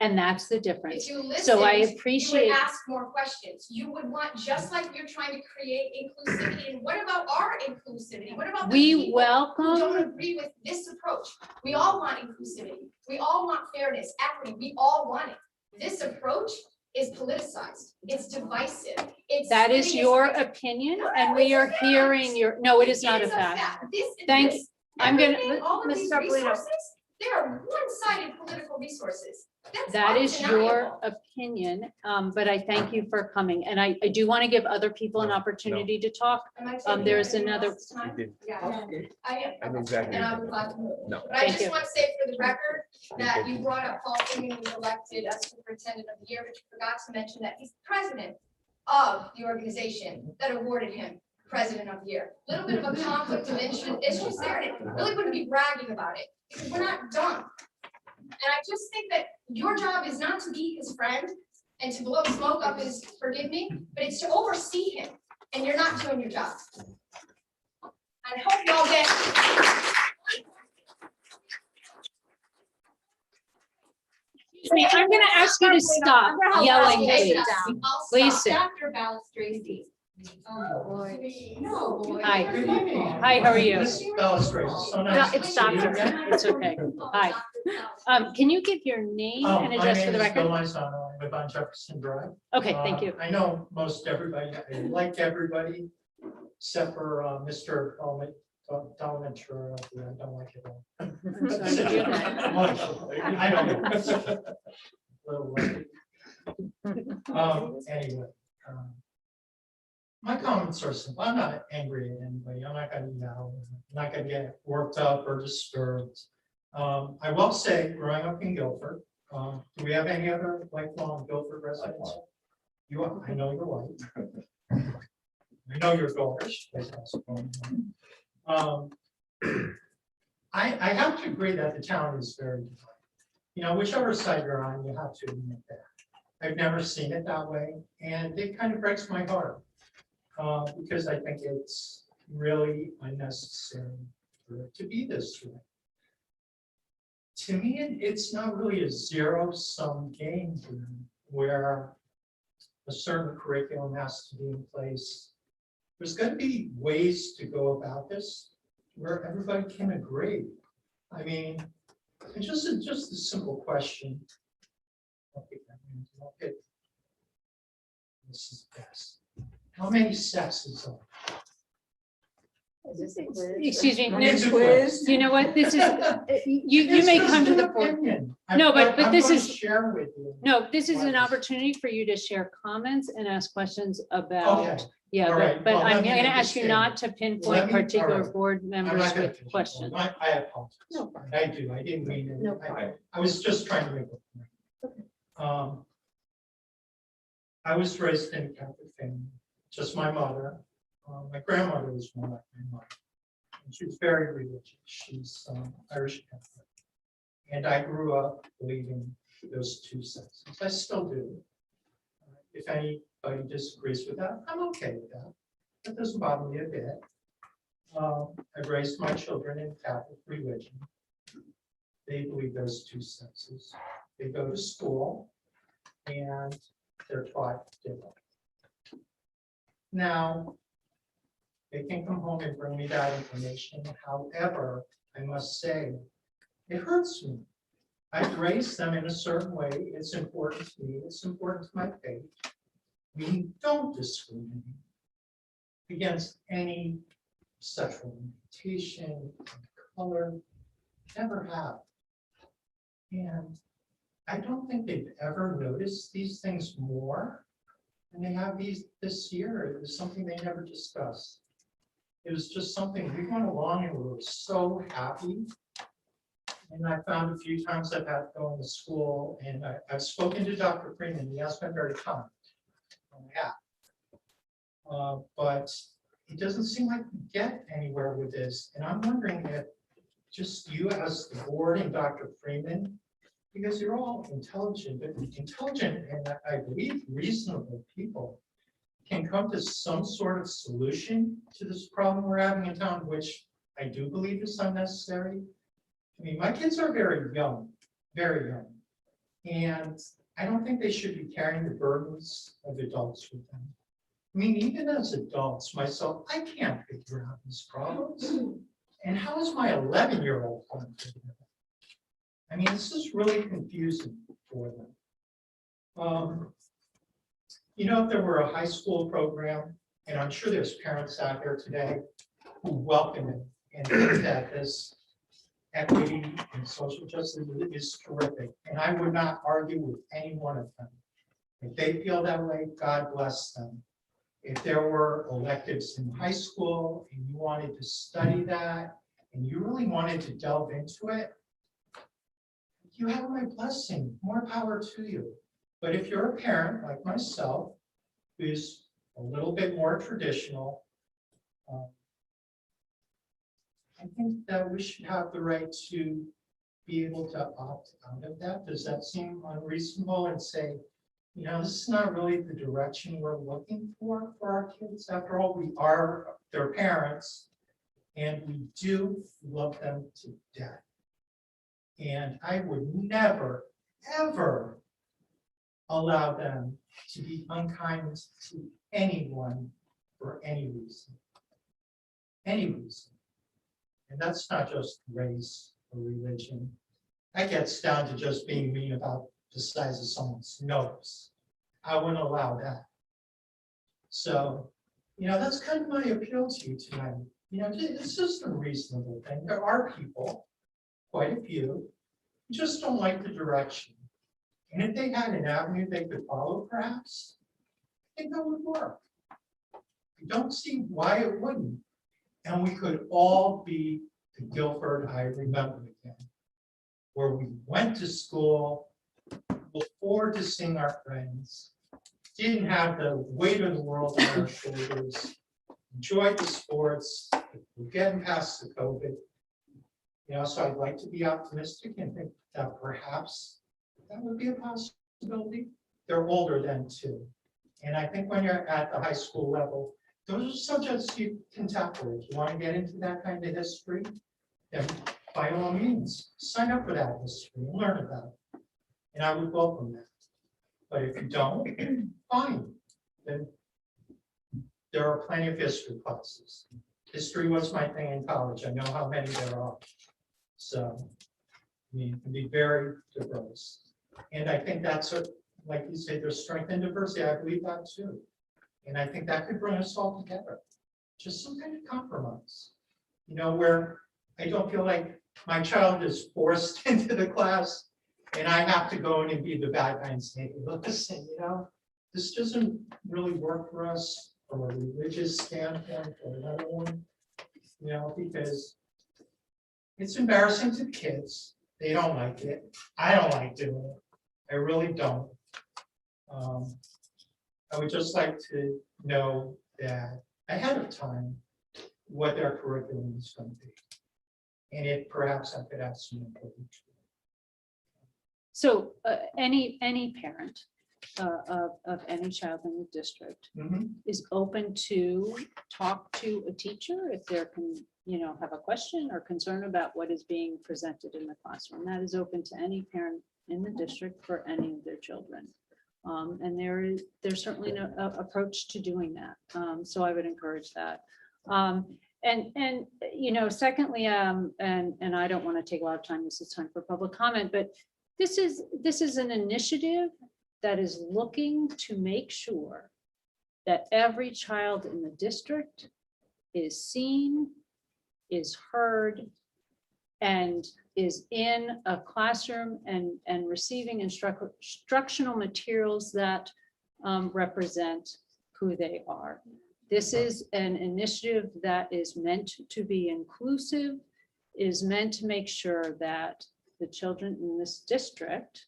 And that's the If difference. you listened, So I you would appreciate, ask more questions. You would want, just like you're trying to create inclusivity. And what about our inclusivity? What about the we people who don't welcome, agree with this approach? We all want inclusivity. We all want fairness, equity. We all want it. This approach is politicized. It's divisive. It's that is splitting your us. opinion, No, and we it's a are fact. hearing your, no, it is not a It's fact. This- Thank this- I'm gonna- everything, all of Ms. these Scarpino. resources, they are one-sided political resources. That's That is your undeniable. opinion, but I thank you for coming, and I do want to give other people an No, opportunity to talk. Am I taking there's anyone another- else's time? You did. Yeah, I am. I know exactly. And I would like to move. No. But I Thank just you. want to say for the record that you brought up Paul Freeman was elected as superintendent of the year, but you forgot to mention that he's president of the organization that awarded him president of the year. Little bit of a conflict of interest there, and it really wouldn't be bragging about it, because we're not done. And I just think that your job is not to be his friend and to blow smoke up his, forgive me, but it's to oversee him, and you're not doing your job. I hope y'all get. I'm gonna ask you to stop yelling, Okay, please. I'll stop. Lisa. Dr. Balance Tracy. No. boy. Hi. Hi, how are you? No, it's Dr. It's okay. Hi. Can you give your name and address for the record? I live on Jefferson Drive. Okay, thank you. I know most everybody, I like everybody, except for Mr. Dolmetscher, I don't like it all. I'm sorry to hear that. I don't. Little lucky. Anyway, my comments are simple. I'm not angry at anybody. I'm not gonna yell. I'm not gonna get worked up or disturbed. I will say, growing up in Guilford, do we have any other lifelong Guilford residents? You are, I know you're white. I know your daughters. I have to agree that the town is very divided. You know, whichever side you're on, you have to admit that. I've never seen it that way, and it kind of breaks my heart. Because I think it's really unnecessary for it to be this way. To me, it's not really a zero-sum game here, where a certain curriculum has to be in place. There's going to be ways to go about this where everybody can agree. I mean, it's just a simple question. Okay. This is best. How many sexes are Excuse me. It's a quiz. You know what? This is, you may come to the board. No, but this is- Share with you. No, this is an opportunity for you to share comments and ask questions about, Okay. yeah, All right. but Well, I'm let me gonna ask you understand. not to Let pinpoint me- all particular right. board I'm members not gonna with finish. questions. I apologize. No. I do. I didn't mean it. No I was just trying to make a point. I was raised in a Catholic family, just my mother. My grandmother was more like my mother. And she was very religious. She's Irish Catholic. And I grew up believing those two sexes. I still do. If anybody disagrees with that, I'm okay with that. That doesn't bother me a bit. I've raised my children in Catholic religion. They believe those two sexes. They go to school and they're taught different. Now, they can come home and bring me that information. However, I must say, it hurts me. I've raised them in a certain way. It's important to me. It's important to my faith. We don't discriminate against any sexual orientation, color, never have. And I don't think they've ever noticed these things more than they have this year. It was something they never discussed. It was just something we went along and we were so happy. And I found a few times I've had to go into school and I've spoken to Dr. Freeman. He has been very kind. But it doesn't seem like we get anywhere with this. And I'm wondering if just you as the board and Dr. Freeman, because you're all intelligent, but intelligent and I believe reasonable people can come to some sort of solution to this problem we're having in town, which I do believe is unnecessary. I mean, my kids are very young, very young. And I don't think they should be carrying the burdens of adults with them. I mean, even as adults, myself, I can't figure out these problems. And how is my 11-year-old going to figure it out? I mean, this is really confusing for them. You know, if there were a high school program, and I'm sure there's parents out there today who welcome it and think that this equity and social justice is terrific, and I would not argue with any one of them. If they feel that way, God bless them. If there were electives in high school and you wanted to study that and you really wanted to delve into it, you have my blessing, more power to you. But if you're a parent like myself, who's a little bit more traditional, I think that we should have the right to be able to opt out of that. Does that seem unreasonable, and say, you know, this is not really the direction we're looking for our kids? After all, we are their parents and we do love them to death. And I would never, ever allow them to be unkind to anyone for any reason. Any reason. And that's not just race or religion. That gets down to just being mean about the size of someone's nose. I wouldn't allow that. So, you know, that's kind of my appeal to you tonight. You know, it's just a reasonable thing. There are people, quite a few, who just don't like the direction. And if they had an avenue they could follow, perhaps, I think that would work. I don't see why it wouldn't. And we could all be the Guilford I remember again, where we went to school, looked forward to seeing our friends, didn't have the weight of the world on our shoulders, enjoyed the sports, we're getting past the COVID. You know, so I'd like to be optimistic and think that perhaps that would be a possibility. They're older then too. And I think when you're at the high school level, those are subjects you can tackle. If you want to get into that kind of history, then by all means, sign up for that history and learn about it. And I would welcome that. But if you don't, fine. Then there are plenty of history classes. History was my thing in college. I know how many there are. So, I mean, it can be very diverse. And I think that's, like you say, there's strength in diversity. I believe that too. And I think that could bring us all together. Just some kind of compromise, you know, where I don't feel like my child is forced into the class and I have to go in and be the bad guy and say, listen, you know, this doesn't really work for us from a religious standpoint or another one, you know, because it's embarrassing to the kids. They don't like it. I don't like doing it. I really don't. I would just like to know that ahead of time what their curriculum is going to be. And if perhaps I could ask some input. So any parent of any child in the district is open to talk to a teacher if they're have a question or concern about what is being presented in the classroom. That is open to any parent in the district for any of their children. And there's certainly no approach to doing that. So I would encourage that. And secondly, and I don't want to take a lot of time. This is time for public comment, but this is an initiative that is looking to make sure that every child in the district is seen, is heard, and is in a classroom and receiving instructional materials that represent who they are. This is an initiative that is meant to be inclusive, is meant to make sure that the children in this district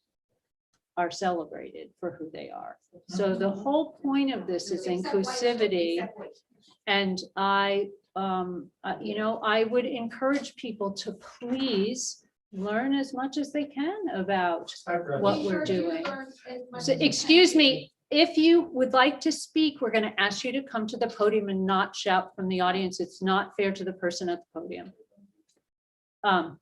are celebrated for who they are. So the whole point of this is inclusivity. And I would encourage people to please learn as much as they can about what we're doing. So, excuse me, if you would like to speak, we're going to ask you to come to the podium and not shout from the audience. It's not fair to the person at the podium.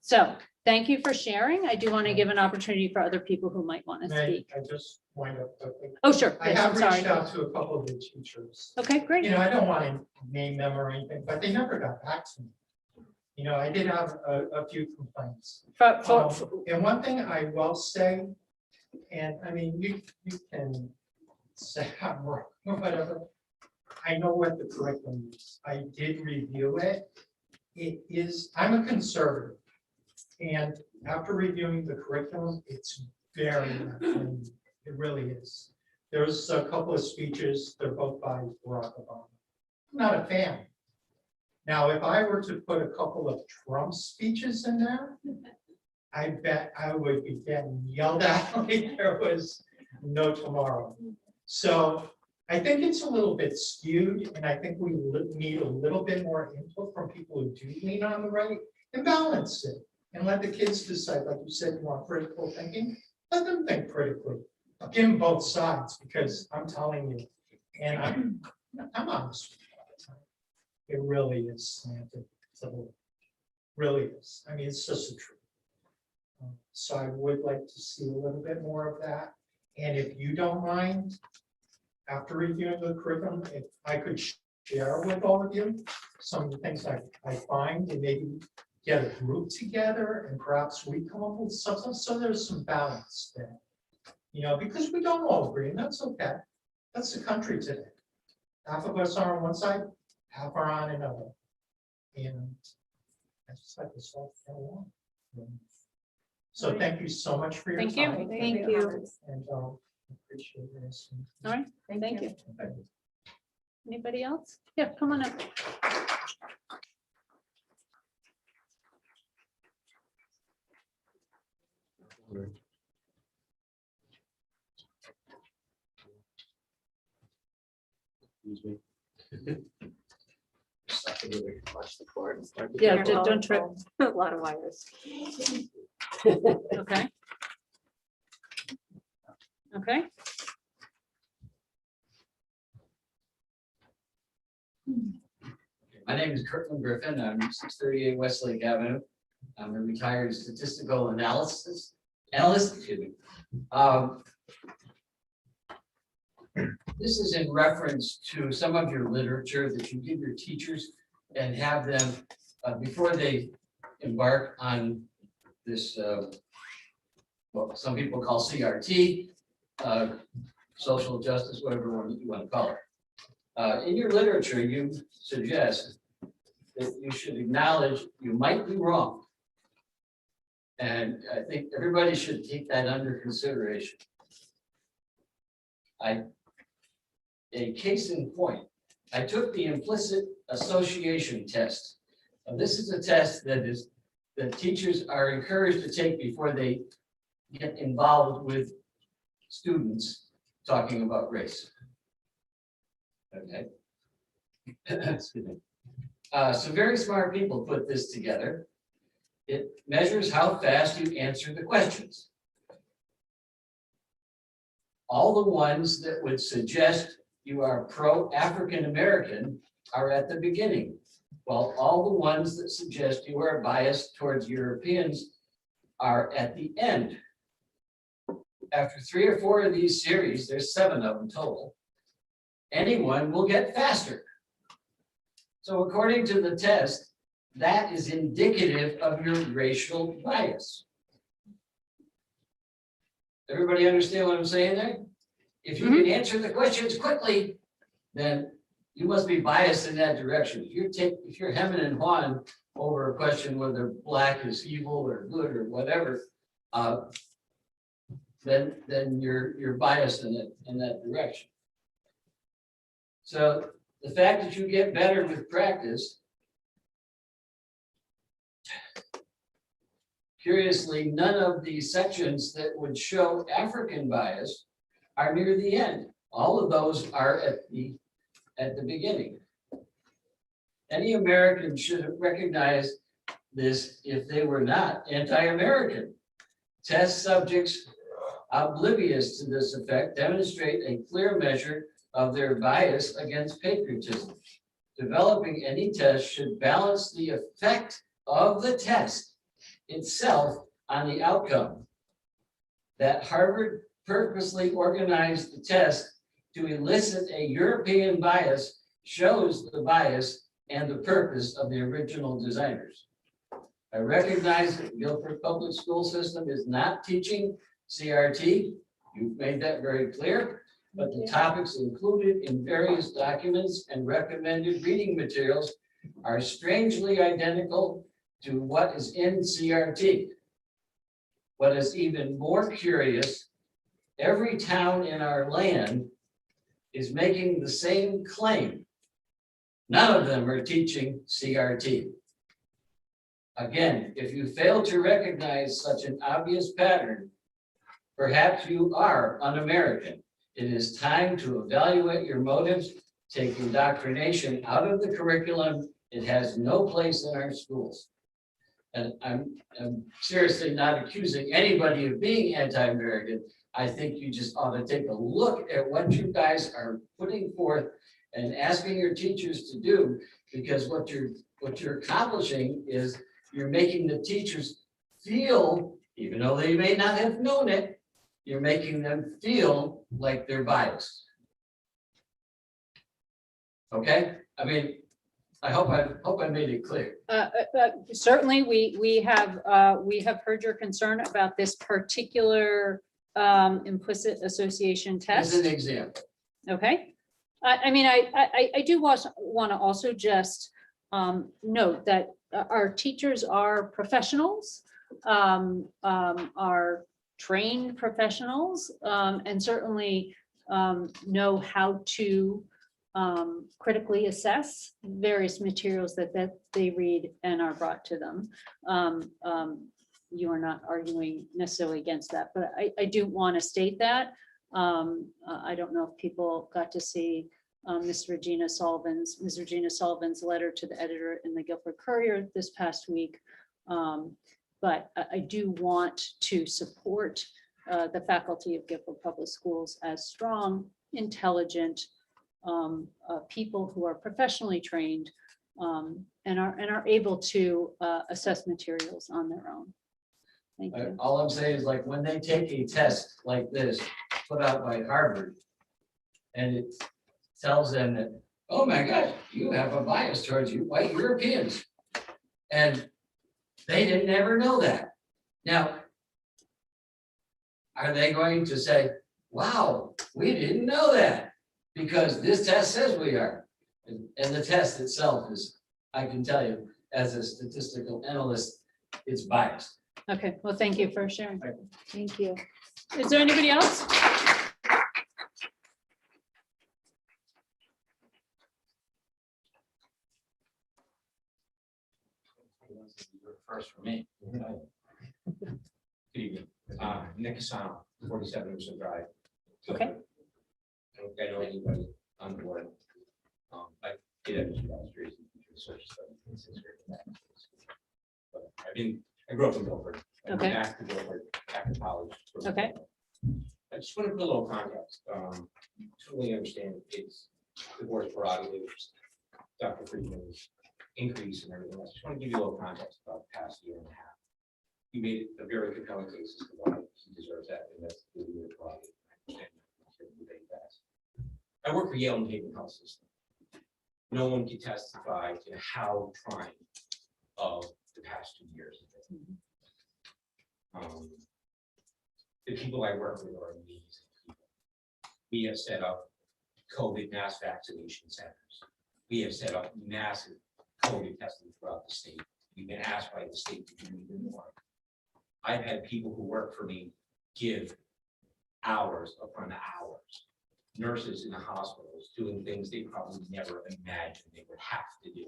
So thank you for sharing. I do want to give an opportunity for other people who might want to May speak. I just wind up quickly? Oh, sure. I Yes, have I'm sorry. reached out to a couple of the teachers. Okay, great. You know, I don't want to name them or anything, but they never got back to me. You know, I did have a few complaints. And one thing I will say, and I mean, you can say I'm wrong or whatever. I know what the curriculum is. I did review it. It is, I'm a conservative. And after reviewing the curriculum, it's very, it really is. There's a couple of speeches, they're both by Barack Obama. I'm not a fan. Now, if I were to put a couple of Trump speeches in there, I bet I would be getting yelled at like there was no tomorrow. So I think it's a little bit skewed, and I think we need a little bit more input from people who do lean on the right and balance it. And let the kids decide, like you said, you want critical thinking, let them think critically. I'll give them both sides, because I'm telling you, and I'm honest with you. It really is slanted to the left. Really is. I mean, it's just the truth. So I would like to see a little bit more of that. And if you don't mind, after reviewing the curriculum, if I could share with all of you some of the things I find, and maybe get a group together and perhaps we come up with something, so there's some balance there. You know, because we don't all agree, and that's okay. That's the country today. Half of us are on one side, half are on another. And I just like to solve that one. So thank you so much for your Thank you. time. Thank you. And appreciate this. All right, thank you. Anybody else? Yeah, come on up. Excuse me. Watch the cord. Yeah, don't trip. A lot of wires. Okay. Okay. My name is Kirkland Griffin. I'm 638 Westlake Avenue. I'm a retired statistical analyst. Excuse me. This is in reference to some of your literature that you give your teachers and have them before they embark on this, what some people call CRT, social justice, whatever one you want to call it. In your literature, you suggest that you should acknowledge you might be wrong. And I think everybody should take that under consideration. A case in point, I took the implicit association test. Now, this is a test that teachers are encouraged to take before they get involved with students talking about race. Okay. Excuse me. Some very smart people put this together. It measures how fast you answer the questions. All the ones that would suggest you are pro-African American are at the beginning, while all the ones that suggest you are biased towards Europeans are at the end. After 3 or 4 of these series, there's 7 of them total, anyone will get faster. So according to the test, that is indicative of your racial bias. Everybody understand what I'm saying there? If you can answer the questions quickly, then you must be biased in that direction. If you're hemming and hawing over a question whether black is evil or good or whatever, then you're biased in that direction. So the fact that you get better with practice, curiously, none of the sections that would show African bias are near the end. All of those are at the beginning. Any American should have recognized this if they were not anti-American. Test subjects oblivious to this effect demonstrate a clear measure of their bias against patriotism. Developing any test should balance the effect of the test itself on the outcome. That Harvard purposely organized the test to elicit a European bias shows the bias and the purpose of the original designers. I recognize that Guilford Public School System is not teaching CRT. You've made that very clear, but the topics included in various documents and recommended reading materials are strangely identical to what is in CRT. What is even more curious, every town in our land is making the same claim. None of them are teaching CRT. Again, if you fail to recognize such an obvious pattern, perhaps you are un-American. It is time to evaluate your motives, take indoctrination out of the curriculum. It has no place in our schools. And I'm seriously not accusing anybody of being anti-American. I think you just ought to take a look at what you guys are putting forth and asking your teachers to do, because what you're accomplishing is you're making the teachers feel, even though they may not have known it, you're making them feel like they're biased. Okay? I mean, I hope I made it clear. Certainly, we have heard your concern about this particular implicit association test. As an example. Okay. I mean, I do want to also just note that our teachers are professionals, are trained professionals, and certainly know how to critically assess various materials that they read and are brought to them. You are not arguing necessarily against that, but I do want to state that. I don't know if people got to see Ms. Regina Sullivan's letter to the editor in the Guilford Courier this past week. But I do want to support the faculty of Guilford Public Schools as strong, intelligent people who are professionally trained and are able to assess materials on their own. Thank you. All I'm saying is, like, when they take a test like this put out by Harvard, and it tells them that, oh my gosh, you have a bias towards you white Europeans. And they didn't ever know that. Now, are they going to say, wow, we didn't know that because this test says we are? And the test itself is, I can tell you, as a statistical analyst, it's biased. Okay, well, thank you for sharing. Thank you. Is there anybody else? First for me. Good evening. Nick Casano, 47 Wilson Drive. Okay. I don't think I know anybody on board. I did have two illustrations in social studies in sixth grade. But I grew up in Guilford. I went Okay. back to Guilford, back to college. Okay. I just want to put a little context. Totally understand it's the board's prerogatives, Dr. Freeman's increase and everything else. Just want to give you a little context about the past year and a half. You made a very compelling case as to why he deserves that, and that's the prerogative. I understand you debate that. I work for Yale and Haven Health System. No one can testify to how trying of the past 2 years have been. The people I work with are amazing people. We have set up COVID mass vaccination centers. We have set up massive COVID testing throughout the state. We've been asked by the state to do even more. I've had people who work for me give hours upon hours. Nurses in the hospitals doing things they probably never imagined they would have to do.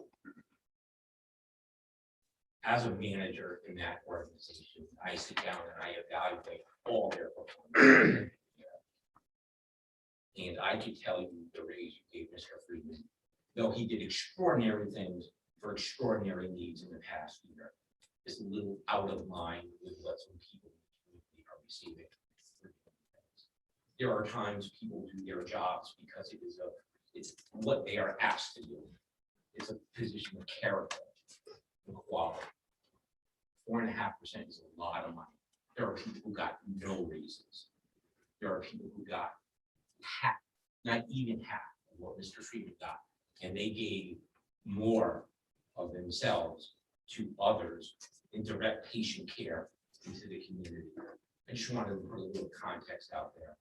As a manager in that organization, I sit down and I evaluate all their performance. And I can tell you the raise you gave Mr. Freeman, though he did extraordinary things for extraordinary needs in the past year, is a little out of line with what some people are receiving. There are times people do their jobs because it's what they are asked to do. It's a position of character and quality. 4.5% is a lot of money. There are people who got no raises. There are people who got half, not even half of what Mr. Freeman got. And they gave more of themselves to others in direct patient care into the community. I just wanted to put a little context out there.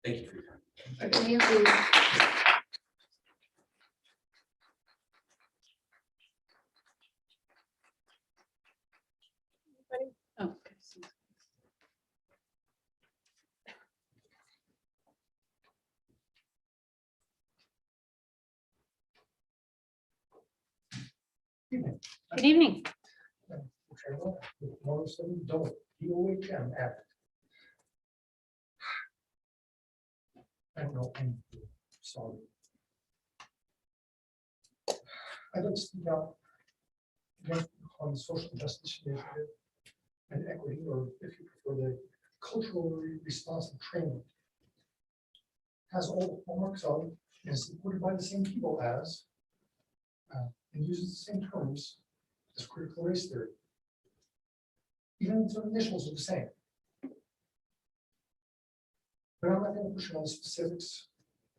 Thank you for your time. Thank you. Oh, okay. Good evening. Most of them don't, DOHM Act. I don't know, I'm sorry. I'd like to speak out against on social justice initiative and equity, or if you prefer, the culturally responsive training. Has all the hallmarks of, and is supported by the same people as, and uses the same terms as critical race theory. Even its initials are the same. But I'm not going to push on the specifics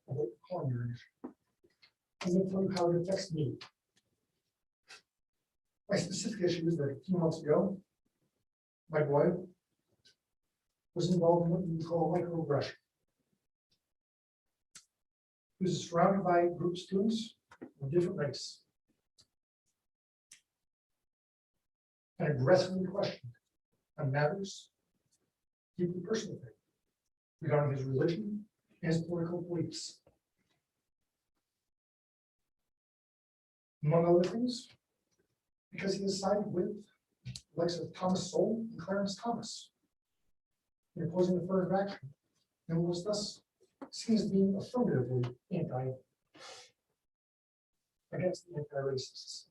of what you're calling your initiative. I'm going to tell you how it affects me. My specific issue is that a few months ago, my boy was involved in what you call microaggression. He was surrounded by a group of students of different race and aggressively questioned on matters deeply personal to him regarding his religion and his political beliefs. Among other things, because he has sided with the likes of Thomas Sowell and Clarence Thomas in opposing affirmative action, and was thus seen as being affirmatively against the anti-racists.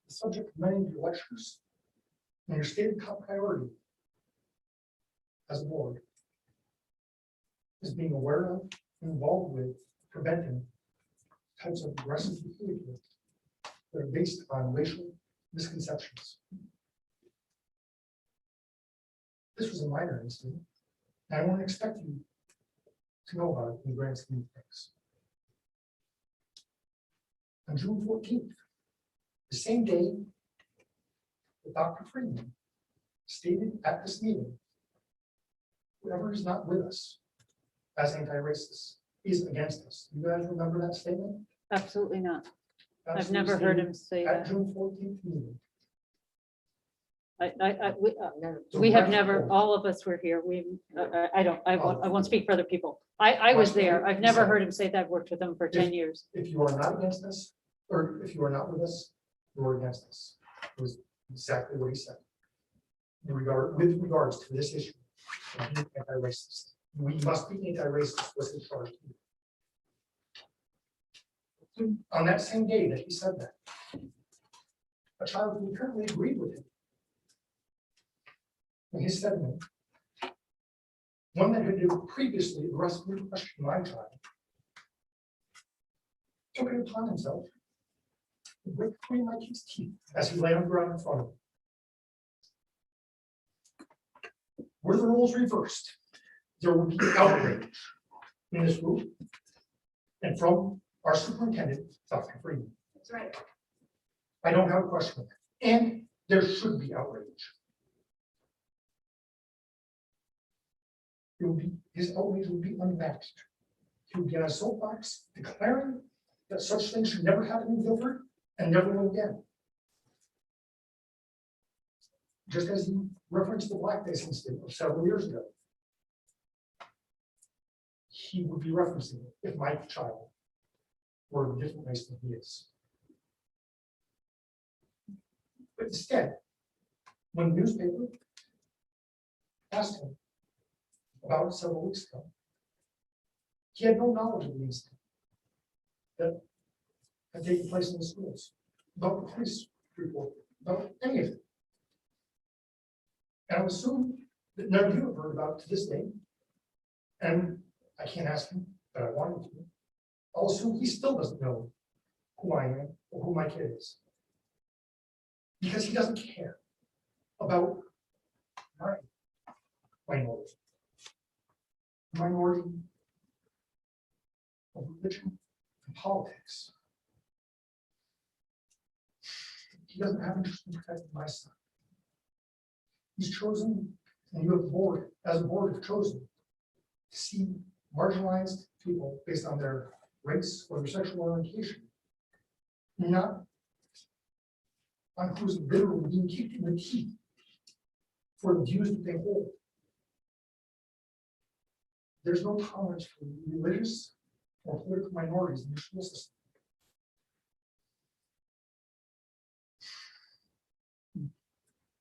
The subject of many of your lectures and your stated top priority as a board is being aware of and involved with preventing types of aggressive behavior that are based on racial misconceptions. This was a minor incident, and I won't expect you to know about it in the grand scheme of things. On June 14th, the same day that Dr. Freeman stated at this meeting, whoever is not with us as anti-racist is against us. You guys remember that statement? Absolutely not. That's I've never heard him say at that. June 14th meeting. We have never, all of us were here. I won't speak for other people. I was there. I've never heard him say that. I've worked with him for 10 years. If you are not against us, or if you are not with us, you are against us. It was exactly what he said. With regards to this issue of being anti-racist. We must be anti-racist was his charge. On that same day that he said that, a child who apparently agreed with him in his statement, one that had previously aggressively questioned my child, took it upon himself to break between my kid's teeth as he lay on the ground in front of him. Were the roles reversed, there would be outrage in this group and from our superintendent, Dr. Freeman. That's right. I don't have a question with that. And there should be outrage. It would be, his outrage would be unmatched. He would be on a soapbox declaring that such things should never happen in Guilford and never will again. Just as he referenced the blackface incident of several years ago, he would be referencing it if my child were a different race than he is. But instead, when the newspaper asked him about it several weeks ago, he had no knowledge of the incident that had taken place in the schools, about the police report, about any of it. And I would assume that none of you have heard about it to this day. And I can't ask him, but I wanted to. I'll assume he still doesn't know who I am or who my kid is. Because he doesn't care about my minority. Minority of religion and politics. He doesn't have interest in protecting my son. He's chosen, and you have the board, as a board, have chosen to see marginalized people based on their race or their sexual orientation, not on who's literally being kicked in the teeth for the views that they hold. There's no tolerance for religious or political minorities in the school system.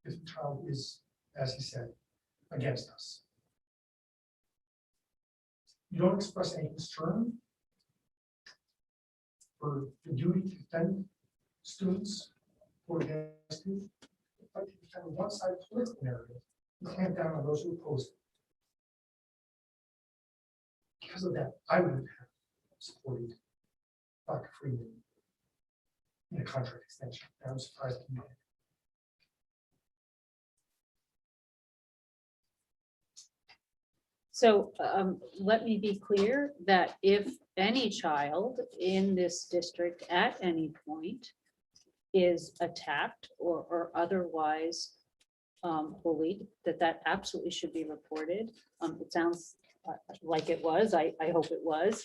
If the child is, as he said, against us. You don't express any concern for the duty to defend students or against you. But you defend one side political narrative and clamp down on those who oppose it. Because of that, I wouldn't have supported Dr. Freeman in a contract extension. I'm surprised he did. So let me be clear that if any child in this district at any point is attacked or otherwise bullied, that absolutely should be reported. It sounds like it was. I hope it was.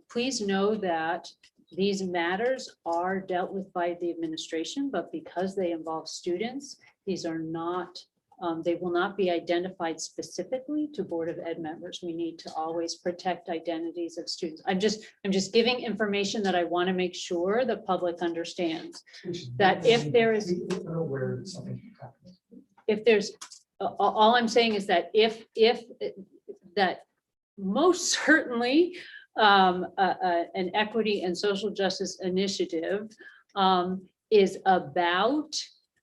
Please know that these matters are dealt with by the administration, but because they involve students, these are not, they will not be identified specifically to Board of Ed members. We need to always protect identities of students. I'm just giving information that I want to make sure the public understands. That if there is, Where something happened. if there's, all I'm saying is that if that most certainly an equity and social justice initiative is about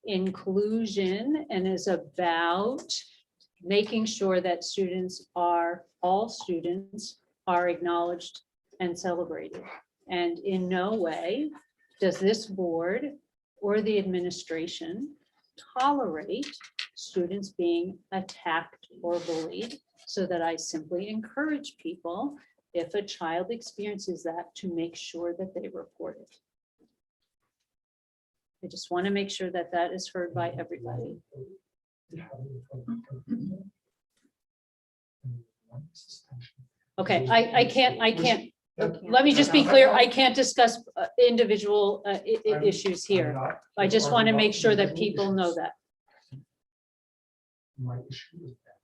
inclusion and is about making sure that all students are acknowledged and celebrated. And in no way does this board or the administration tolerate students being attacked or bullied, so that I simply encourage people, if a child experiences that, to make sure that they report it. I just want to make sure that that is heard by everybody. Okay, I can't, let me just be clear, I can't discuss individual issues here. I just want to make sure that people know that. My issue is that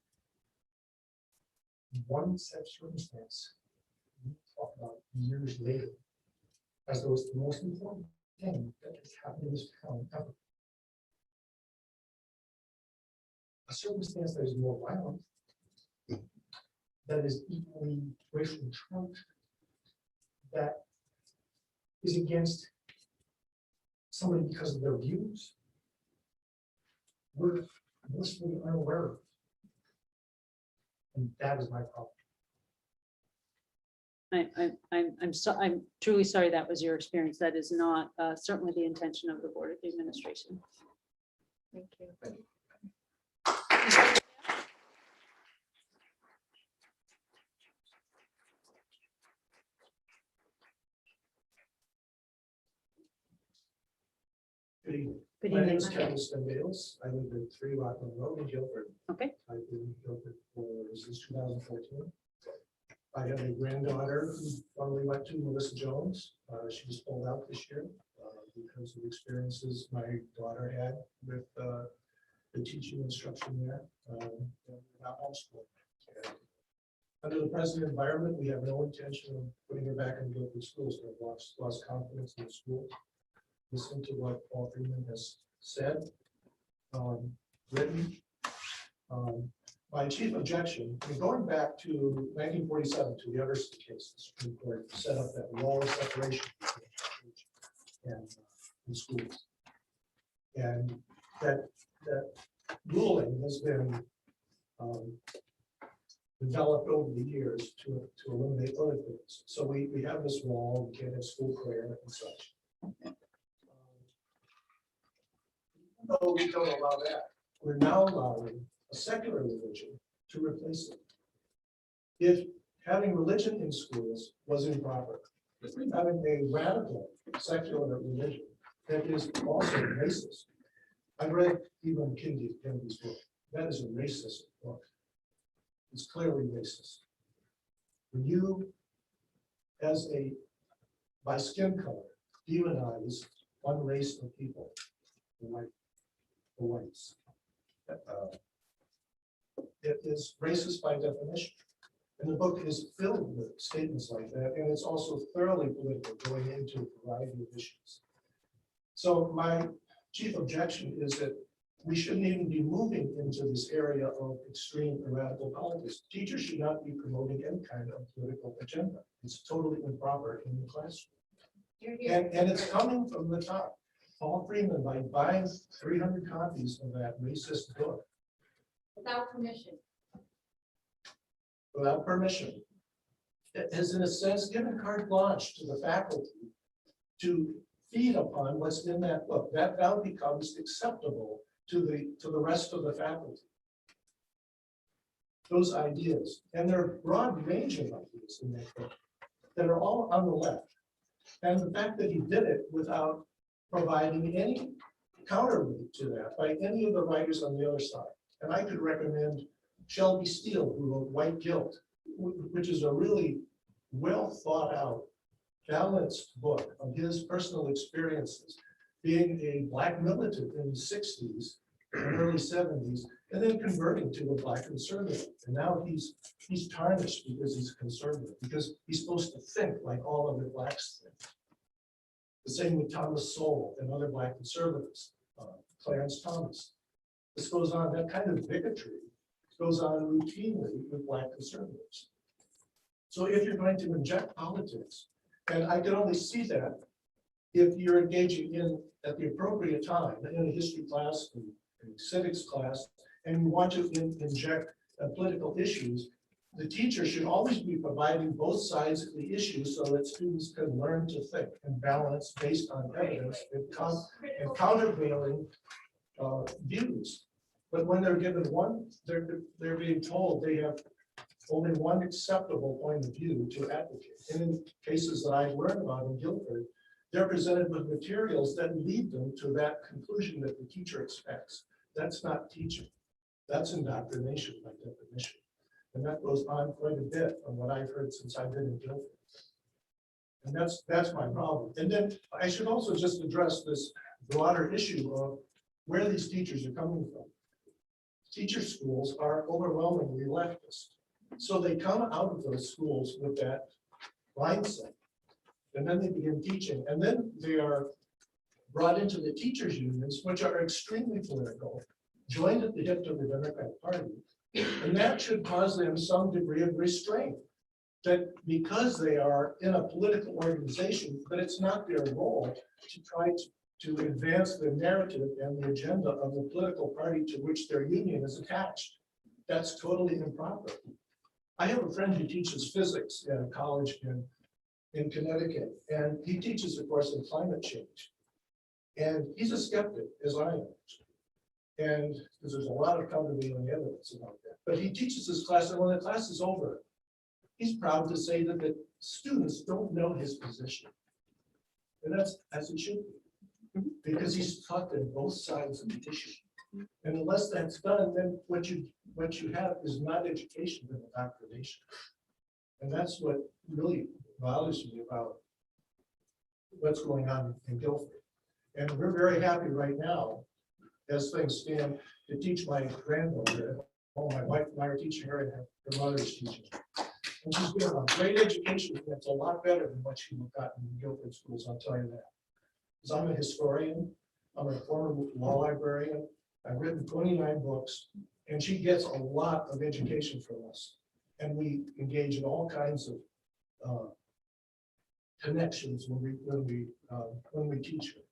one such circumstance we talk about years later as though it's the most important thing that has happened in this town ever. A circumstance that is more violent, that is equally racially charged, that is against somebody because of their views, we're blissfully unaware of. And that is my problem. I'm truly sorry that was your experience. That is not certainly the intention of the Board of the Administration. Thank you. Good evening. Good My name evening. is Kevin Bales. I live at 3 Rockland Road in Guilford. Okay. I've been in Guilford since 2014. I have a granddaughter who formerly went to Melissa Jones. She was pulled out this year because of experiences my daughter had with the teaching instruction there. Not homeschooled. And under the present environment, we have no intention of putting her back in Guilford schools. I've lost confidence in the school. Listen to what Paul Freeman has said, written. My chief objection, going back to 1947, to the Everson case, the Supreme Court set up that wall of separation between church and schools. And that ruling has been developed over the years to eliminate other things. So we have this wall, we can't have school prayer and such. No, we don't allow that. We're now allowing a secular religion to replace it. If having religion in schools was improper, having a radical secular religion that is also racist. I read even Kennedy's book. That is a racist book. It's clearly racist. When you, as a, by skin color, demonize one race of people, the whites, it is racist by definition. And the book is filled with statements like that, and it's also thoroughly political, going into a variety of issues. So my chief objection is that we shouldn't even be moving into this area of extreme and radical politics. Teachers should not be promoting any kind of political agenda. It's totally improper in the classroom. And it's coming from the top. Paul Freeman, by buying 300 copies of that racist book, Without permission. without permission, it has in a sense given carte blanche to the faculty to feed upon what's in that book. That now becomes acceptable to the rest of the faculty. Those ideas, and there are broad ranging ideas in that book that are all on the left. And the fact that he did it without providing any counterweight to that by any of the writers on the other side. And I could recommend Shelby Steele, who wrote White Guilt, which is a really well thought out, balanced book of his personal experiences, being a Black militant in the 60s and early 70s, and then converting to a Black conservative. And now he's tarnished because he's a conservative, because he's supposed to think like all other Blacks think. The same with Thomas Sowell and other Black conservatives, Clarence Thomas. This goes on, that kind of bigotry goes on routinely with Black conservatives. So if you're going to inject politics, and I can only see that if you're engaging in, at the appropriate time, in a history class, in a civics class, and you want to inject political issues, the teacher should always be providing both sides of the issue so that students can learn to think and balance based on evidence and countervailing views. But when they're given one, they're being told they have only one acceptable point of view to advocate. And in cases that I've learned about in Guilford, they're presented with materials that lead them to that conclusion that the teacher expects. That's not teaching. That's indoctrination by definition. And that goes on quite a bit from what I've heard since I've been in Guilford. And that's my problem. And then I should also just address this broader issue of where these teachers are coming from. Teacher schools are overwhelmingly leftist. So they come out of those schools with that mindset. And then they begin teaching. And then they are brought into the teachers' unions, which are extremely political, joined at the hip to the Democratic Party. And that should cause them some degree of restraint. That because they are in a political organization, but it's not their role to try to advance the narrative and the agenda of the political party to which their union is attached. That's totally improper. I have a friend who teaches physics at a college in Connecticut, and he teaches, of course, in climate change. And he's a skeptic, as I am. And because there's a lot of countervailing evidence about that. But he teaches this class, and when the class is over, he's proud to say that the students don't know his position. And that's as it should be, because he's taught them both sides of the issue. And unless that's done, then what you have is not education, but indoctrination. And that's what really bothers me about what's going on in Guilford. And we're very happy right now, as things stand, to teach my granddaughter. Oh, my wife and I are teaching her, and her mother is teaching her. And she's getting a great education that's a lot better than what she would have gotten in Guilford schools, I'll tell you that. Because I'm a historian, I'm a former law librarian, I've written 29 books, and she gets a lot of education from us. And we engage in all kinds of connections when we teach her.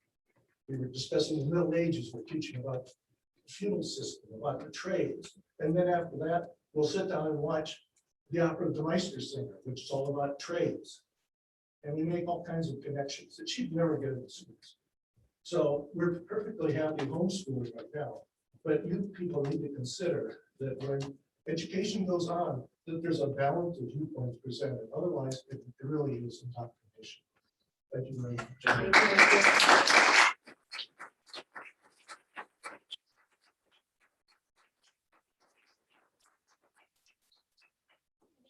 We were discussing the Middle Ages, we're teaching about the feudal system, about the trades. And then after that, we'll sit down and watch the opera of the Meistersinger, which is all about trades. And we make all kinds of connections that she'd never get in the schools. So we're perfectly happy homeschooling right now, but you people need to consider that when education goes on, that there's a balance of viewpoints presented. Otherwise, it really is in top condition. Thank you very much.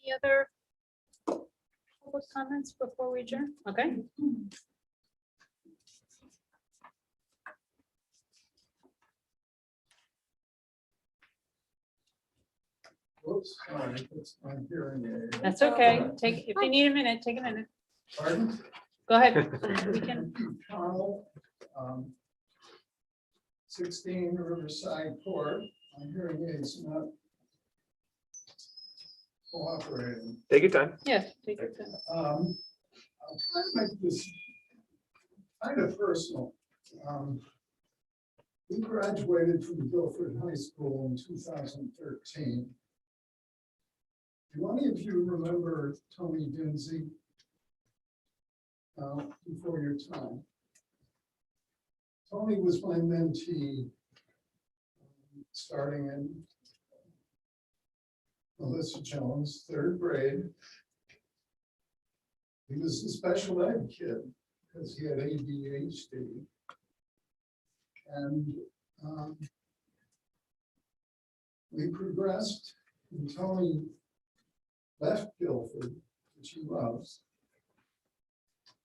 Any other public comments before we adjourn? Okay. Whoops, sorry, it's my hearing aid. That's okay. Take, if you need a minute, take a minute. Pardon? Go ahead. We can, Connell, 16 Riverside Court. My hearing aid's not cooperating. Take your time. yeah, take your time. I'll try to make this kind of personal. We graduated from Guilford High School in 2013. Do any of you remember Tony Dinsey? Before your time. Tony was my mentee starting in Melissa Jones, 3rd grade. He was a special ed kid because he had ADHD. And we progressed, and Tony left Guilford, which he loves,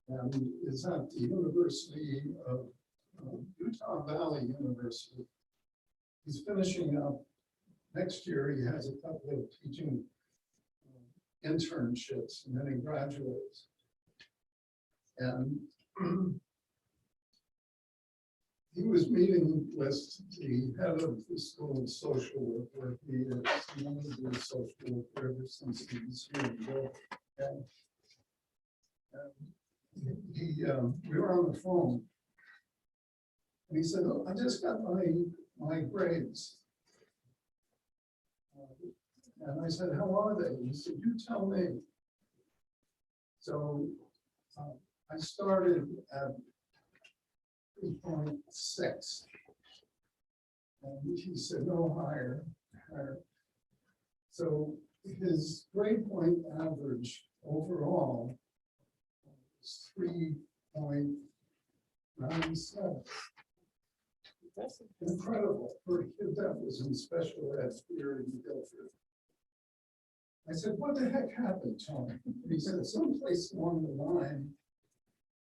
and is at the University of Utah Valley University. He's finishing up next year. He has a couple of teaching internships, and then he graduates. And he was meeting with the head of the school of social work, where he has known to do social work ever since he was here in Guilford. And we were on the phone, and he said, "Oh, I just got my grades." And I said, "How are they?" He said, "You tell me." So I started at 3.6. And he said, "No, higher, higher." So his grade point average overall is 3.97. Incredible for a kid that was in special ed here in Guilford. I said, "What the heck happened, Tony?" He said, "Someplace along the line,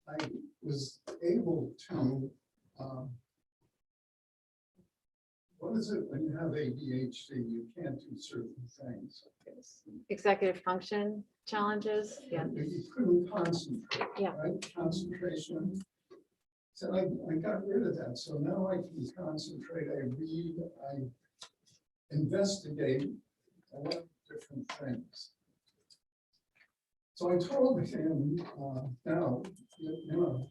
I was able to, what is it when you have ADHD, you can't do certain things. Executive function challenges, yeah. You couldn't concentrate, Yeah. right? Concentration. So I got rid of that. So now I can concentrate, I read, I investigate a lot of different things. So I told him, now, you know,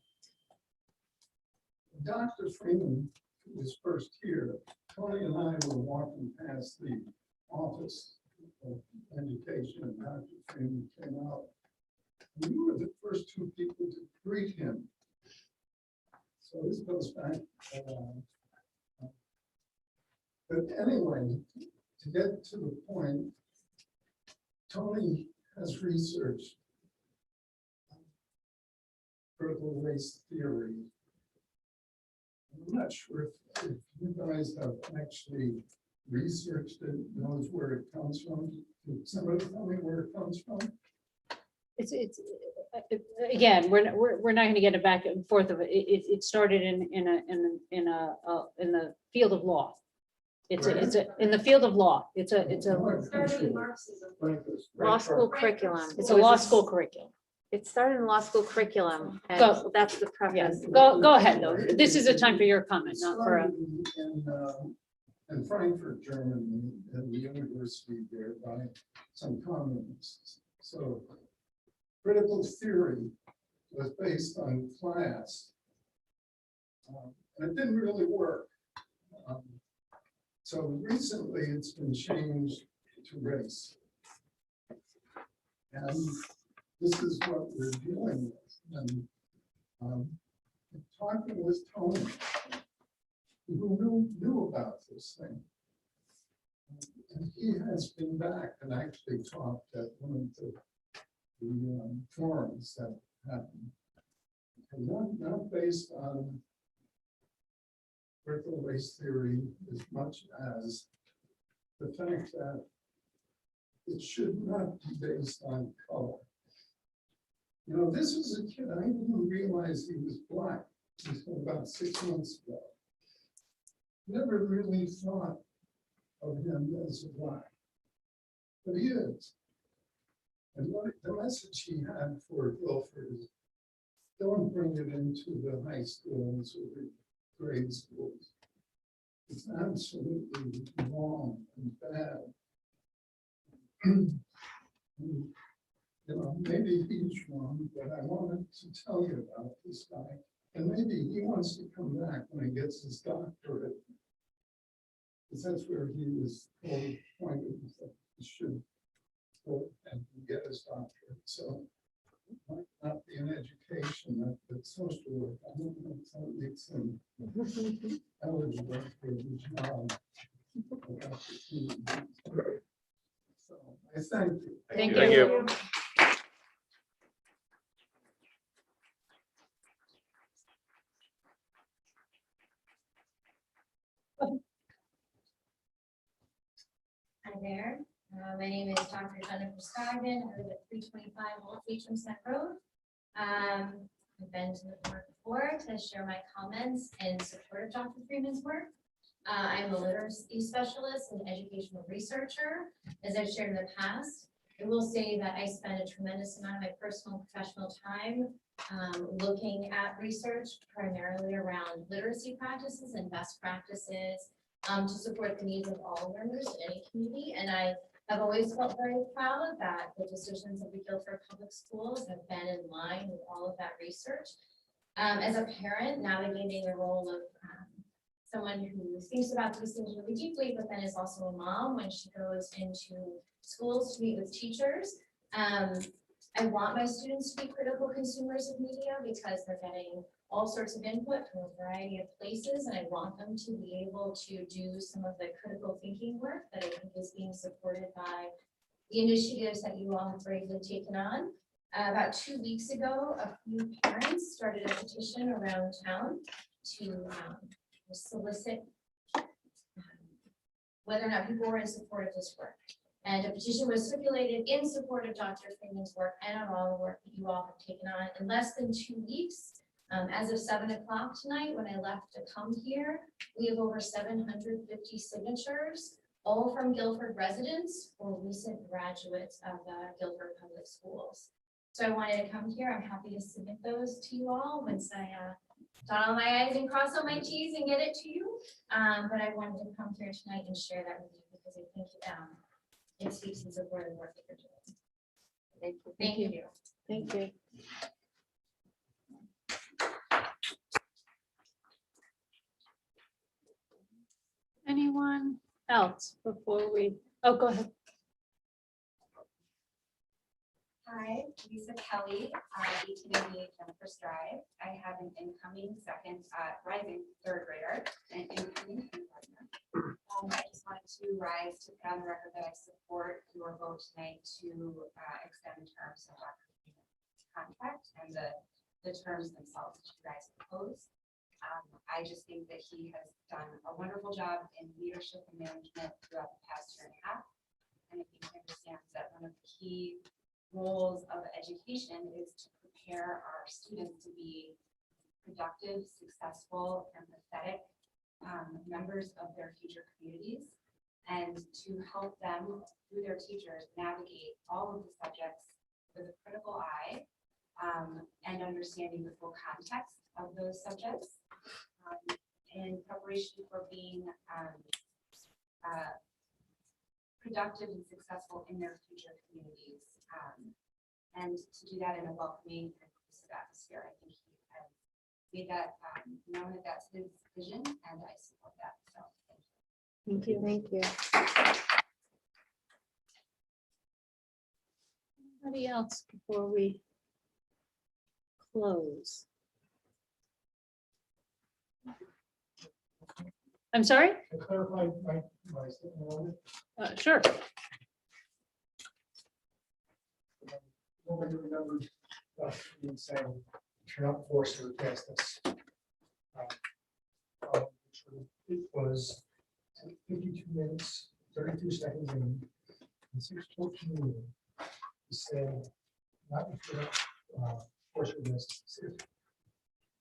Dr. Freeman was first here. Tony and I were walking past the office of education, and Dr. Freeman came out. We were the first 2 people to greet him. So this goes back. But anyway, to get to the point, Tony has researched critical race theory. I'm not sure if you guys have actually researched it, knows where it comes from. Can somebody tell me where it comes from? It's again, we're not going to get it back and forth of it. It started in the field of law. It's in the field of law. It's a Law school curriculum. it's a law school curriculum. It started in law school curriculum, and Go. that's the Yes, preface. go ahead though. This is a time for your comment, not for a. In Frankfurt, Germany, at the university there by some communists. So critical theory was based on class. And it didn't really work. So recently it's been changed to race. And this is what we're dealing with. And talking with Tony, who knew about this thing. And he has been back and actually talked at one of the forums that happened. And not based on critical race theory as much as the fact that it should not be based on color. You know, this is a kid, I didn't realize he was black until about 6 months ago. Never really thought of him as a black, but he is. And what the message he had for Guilford is, don't bring it into the high schools or the grade schools. It's absolutely wrong and bad. You know, maybe he's wrong, but I wanted to tell you about this guy. And maybe he wants to come back when he gets his doctorate. Because that's where he was told, pointed that he should go and get his doctorate. So it might not be an education, but social work. I don't know if that makes him eligible for the job. So I thank you. Thank Thank you. you. Hi there, my name is Dr. Jennifer Scoggin. I live at 325 Old Beechamsett Road. I've been to the board before to share my comments in support of Dr. Freeman's work. I'm a literacy specialist and educational researcher. As I've shared in the past, I will say that I spend a tremendous amount of my personal and professional time looking at research primarily around literacy practices and best practices to support the needs of all learners in any community. And I have always felt very proud that the decisions of the Guilford Public Schools have been in line with all of that research. As a parent, navigating the role of someone who thinks about these things really deeply, but then is also a mom when she goes into schools to meet with teachers. I want my students to be critical consumers of media because they're getting all sorts of input from a variety of places, and I want them to be able to do some of the critical thinking work that I think is being supported by the initiatives that you all have bravely taken on. About 2 weeks ago, a few parents started a petition around town to solicit whether or not people were in support of this work. And a petition was circulated in support of Dr. Freeman's work and of all the work that you all have taken on in less than 2 weeks. As of 7 o'clock tonight, when I left to come here, we have over 750 signatures, all from Guilford residents or recent graduates of the Guilford Public Schools. So I wanted to come here. I'm happy to submit those to you all once I dot all my I's and cross all my T's and get it to you. But I wanted to come here tonight and share that with you because I think it speaks in support of the work that you're doing. Thank you. Thank you. Anyone else before we, oh, go ahead. Hi, Lisa Kelly, 1888 Jennifer Drive. I have an incoming rising third grader and incoming kindergartner. I just wanted to rise to put on the record that I support your vote tonight to extend the terms of Dr. Freeman's contract and the terms themselves that you guys proposed. I just think that he has done a wonderful job in leadership and management throughout the past year and a half. And I think he understands that one of the key roles of education is to prepare our students to be productive, successful, empathetic members of their future communities, and to help them through their teachers navigate all of the subjects with a critical eye and understanding the full context of those subjects in preparation for being productive and successful in their future communities. And to do that in a welcoming and inclusive atmosphere. I think he has made that known that that's his vision, and I support that. So thank you. Thank you. Anybody else before we close? I'm sorry? To clarify my statement, Sure. nobody remembers me saying, you're not forced to request this. It was 52 minutes, 32 seconds in, and 6:14. He said, not if you're not forced to request this. If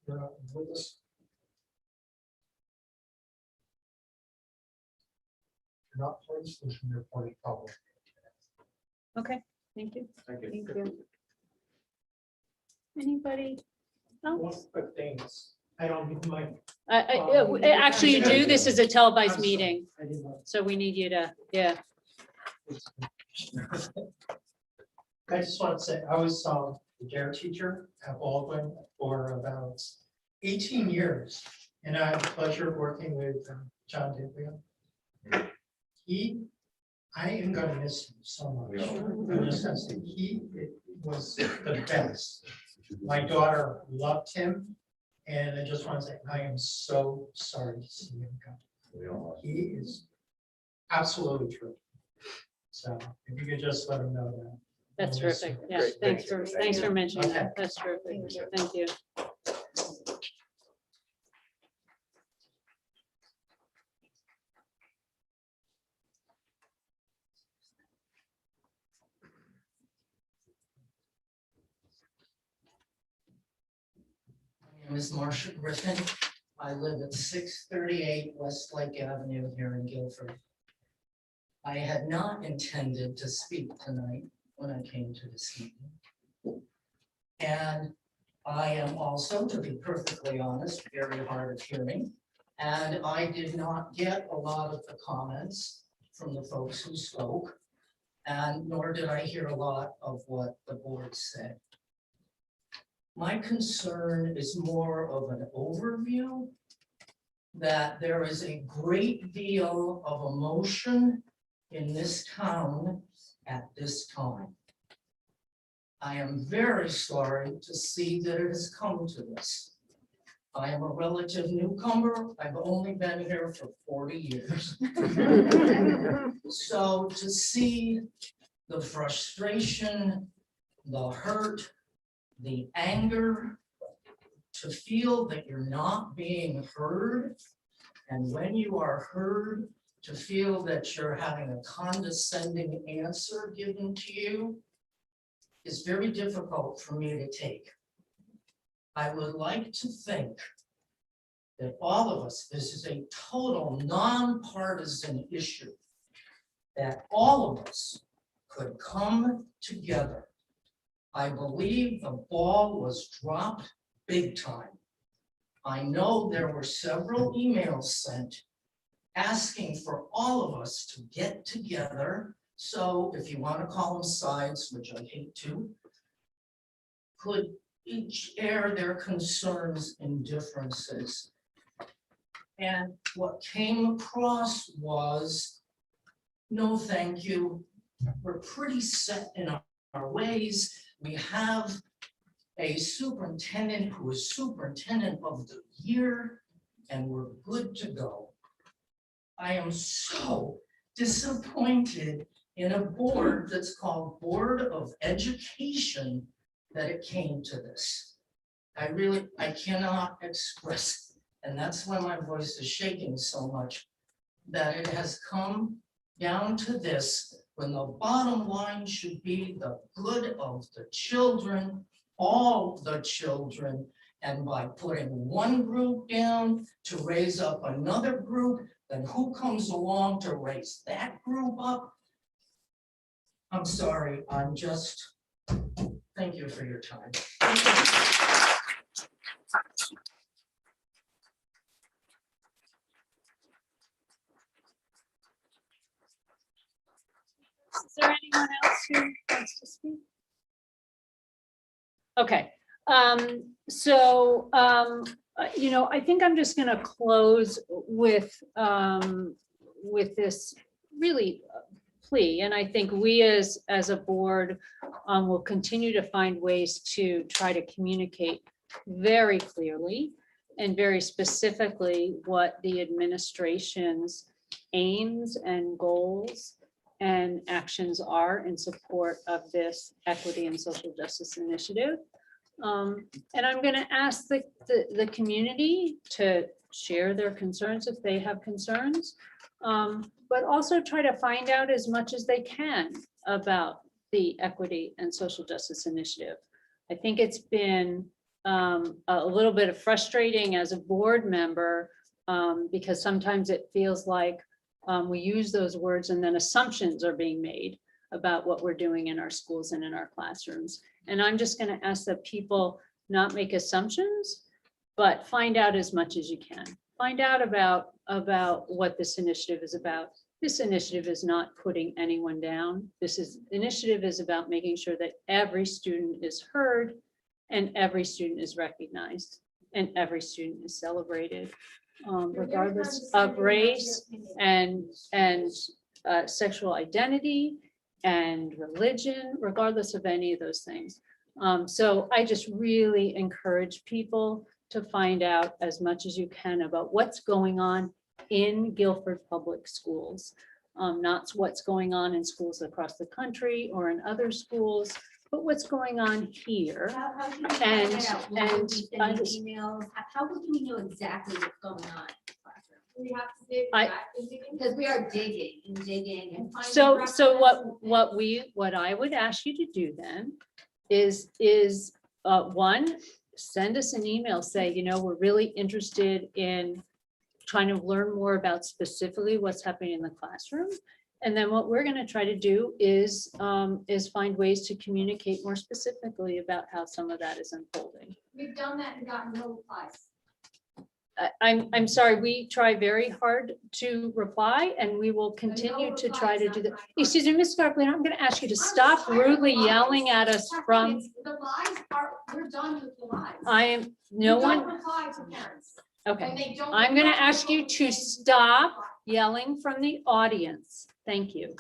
you're not with us. You're not part of the solution, you're part of the problem. Okay, thank you. Thank you. Thank you. Anybody else? One good thing is, I don't need my. Actually, you do. This is a televised I'm sorry, meeting, I didn't know. so we need you to, yeah. I just want to say, I was the DARE teacher at Baldwin for about 18 years. And I had the pleasure of working with John Diblio. I am going to miss him so much. I'm just going to say, it was the best. My daughter loved him. And I just want to say, I am so sorry to see him go. He is absolutely true. So if you could just let him know that. That's terrific. Yeah, Great, thanks for mentioning Okay. that. That's terrific. Thank you. My name is Marcia Griffin. I live at 638 Westlake Avenue here in Guilford. I had not intended to speak tonight when I came to this meeting. And I am also, to be perfectly honest, very hard of hearing. And I did not get a lot of the comments from the folks who spoke. And nor did I hear a lot of what the board said. My concern is more of an overview that there is a great deal of emotion in this town at this time. I am very sorry to see that it has come to this. I am a relative newcomer. I've only been here for 40 years. So to see the frustration, the hurt, the anger, to feel that you're not being heard, and when you are heard, to feel that you're having a condescending answer given to you is very difficult for me to take. I would like to think that all of us, this is a total nonpartisan issue, that all of us could come together. I believe the ball was dropped big time. I know there were several emails sent asking for all of us to get together. So if you want to call them sides, which I hate to, could each air their concerns and differences. And what came across was, no, thank you. We're pretty set in our ways. We have a superintendent who is superintendent of the year, and we're good to go. I am so disappointed in a board that's called Board of Education that it came to this. I cannot express, and that's why my voice is shaking so much, that it has come down to this, when the bottom line should be the good of the children, all the children, and by putting one group down to raise up another group, then who comes along to raise that group up? I'm sorry, thank you for your time. Is there anyone else who wants to speak? Okay, I think I'm just gonna close with this really plea, and I think we as a board will continue to find ways to try to communicate very clearly and very specifically what the administration's aims and goals and actions are in support of this equity and social justice initiative. And I'm going to ask the community to share their concerns if they have concerns, but also try to find out as much as they can about the equity and social justice initiative. I think it's been a little bit of frustrating as a board member because sometimes it feels like we use those words and then assumptions are being made about what we're doing in our schools and in our classrooms. And I'm just going to ask that people not make assumptions, but find out as much as you can. Find out about what this initiative is about. This initiative is not putting anyone down. Initiative is about making sure that every student is heard and every student is recognized and every student is celebrated, regardless of race and sexual identity and religion, regardless of any of those things. So I just really encourage people to find out as much as you can about what's going on in Guilford Public Schools, not what's going on in schools across the country or in other schools, but what's going on here. How can we And- find that out? Will and we be I sending just- emails? How can we know exactly what's going on in the classroom? We have to dig I- back and dig in. Because we are digging and digging and finding. So reference. what I would ask you to do then is one, send us an email, say, we're really interested in trying to learn more about specifically what's happening in the classroom. And then what we're going to try to do is find ways to communicate more specifically about how some of that is unfolding. We've done that and gotten no replies. I'm sorry, we try very hard to reply and we will continue to try to do that. Excuse me, Ms. Scarpelli, I'm going to ask you to stop rudely yelling at us from, The lies are, we're done with the lies. no We don't one, reply to parents. okay. When they don't I'm going to reply, ask you to stop yelling from the audience. Thank you.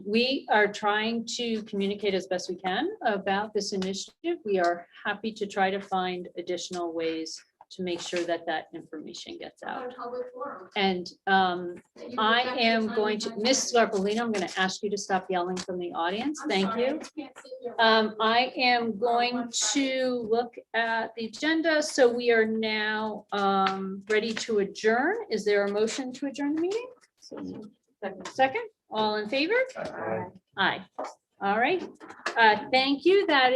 We are trying to communicate as best we can about this initiative. We are happy to try to find additional ways to make sure that information gets About out. a public forum. And that you I reject am time going and to, time Ms. again. Scarpellino, I'm going to ask you to stop yelling from the audience. I'm Thank sorry, I you. just can't sit here. I am going to look at the agenda. So we are now ready to adjourn. Is there a motion to adjourn the meeting? Second, all in favor? Aye. All right. Thank you. That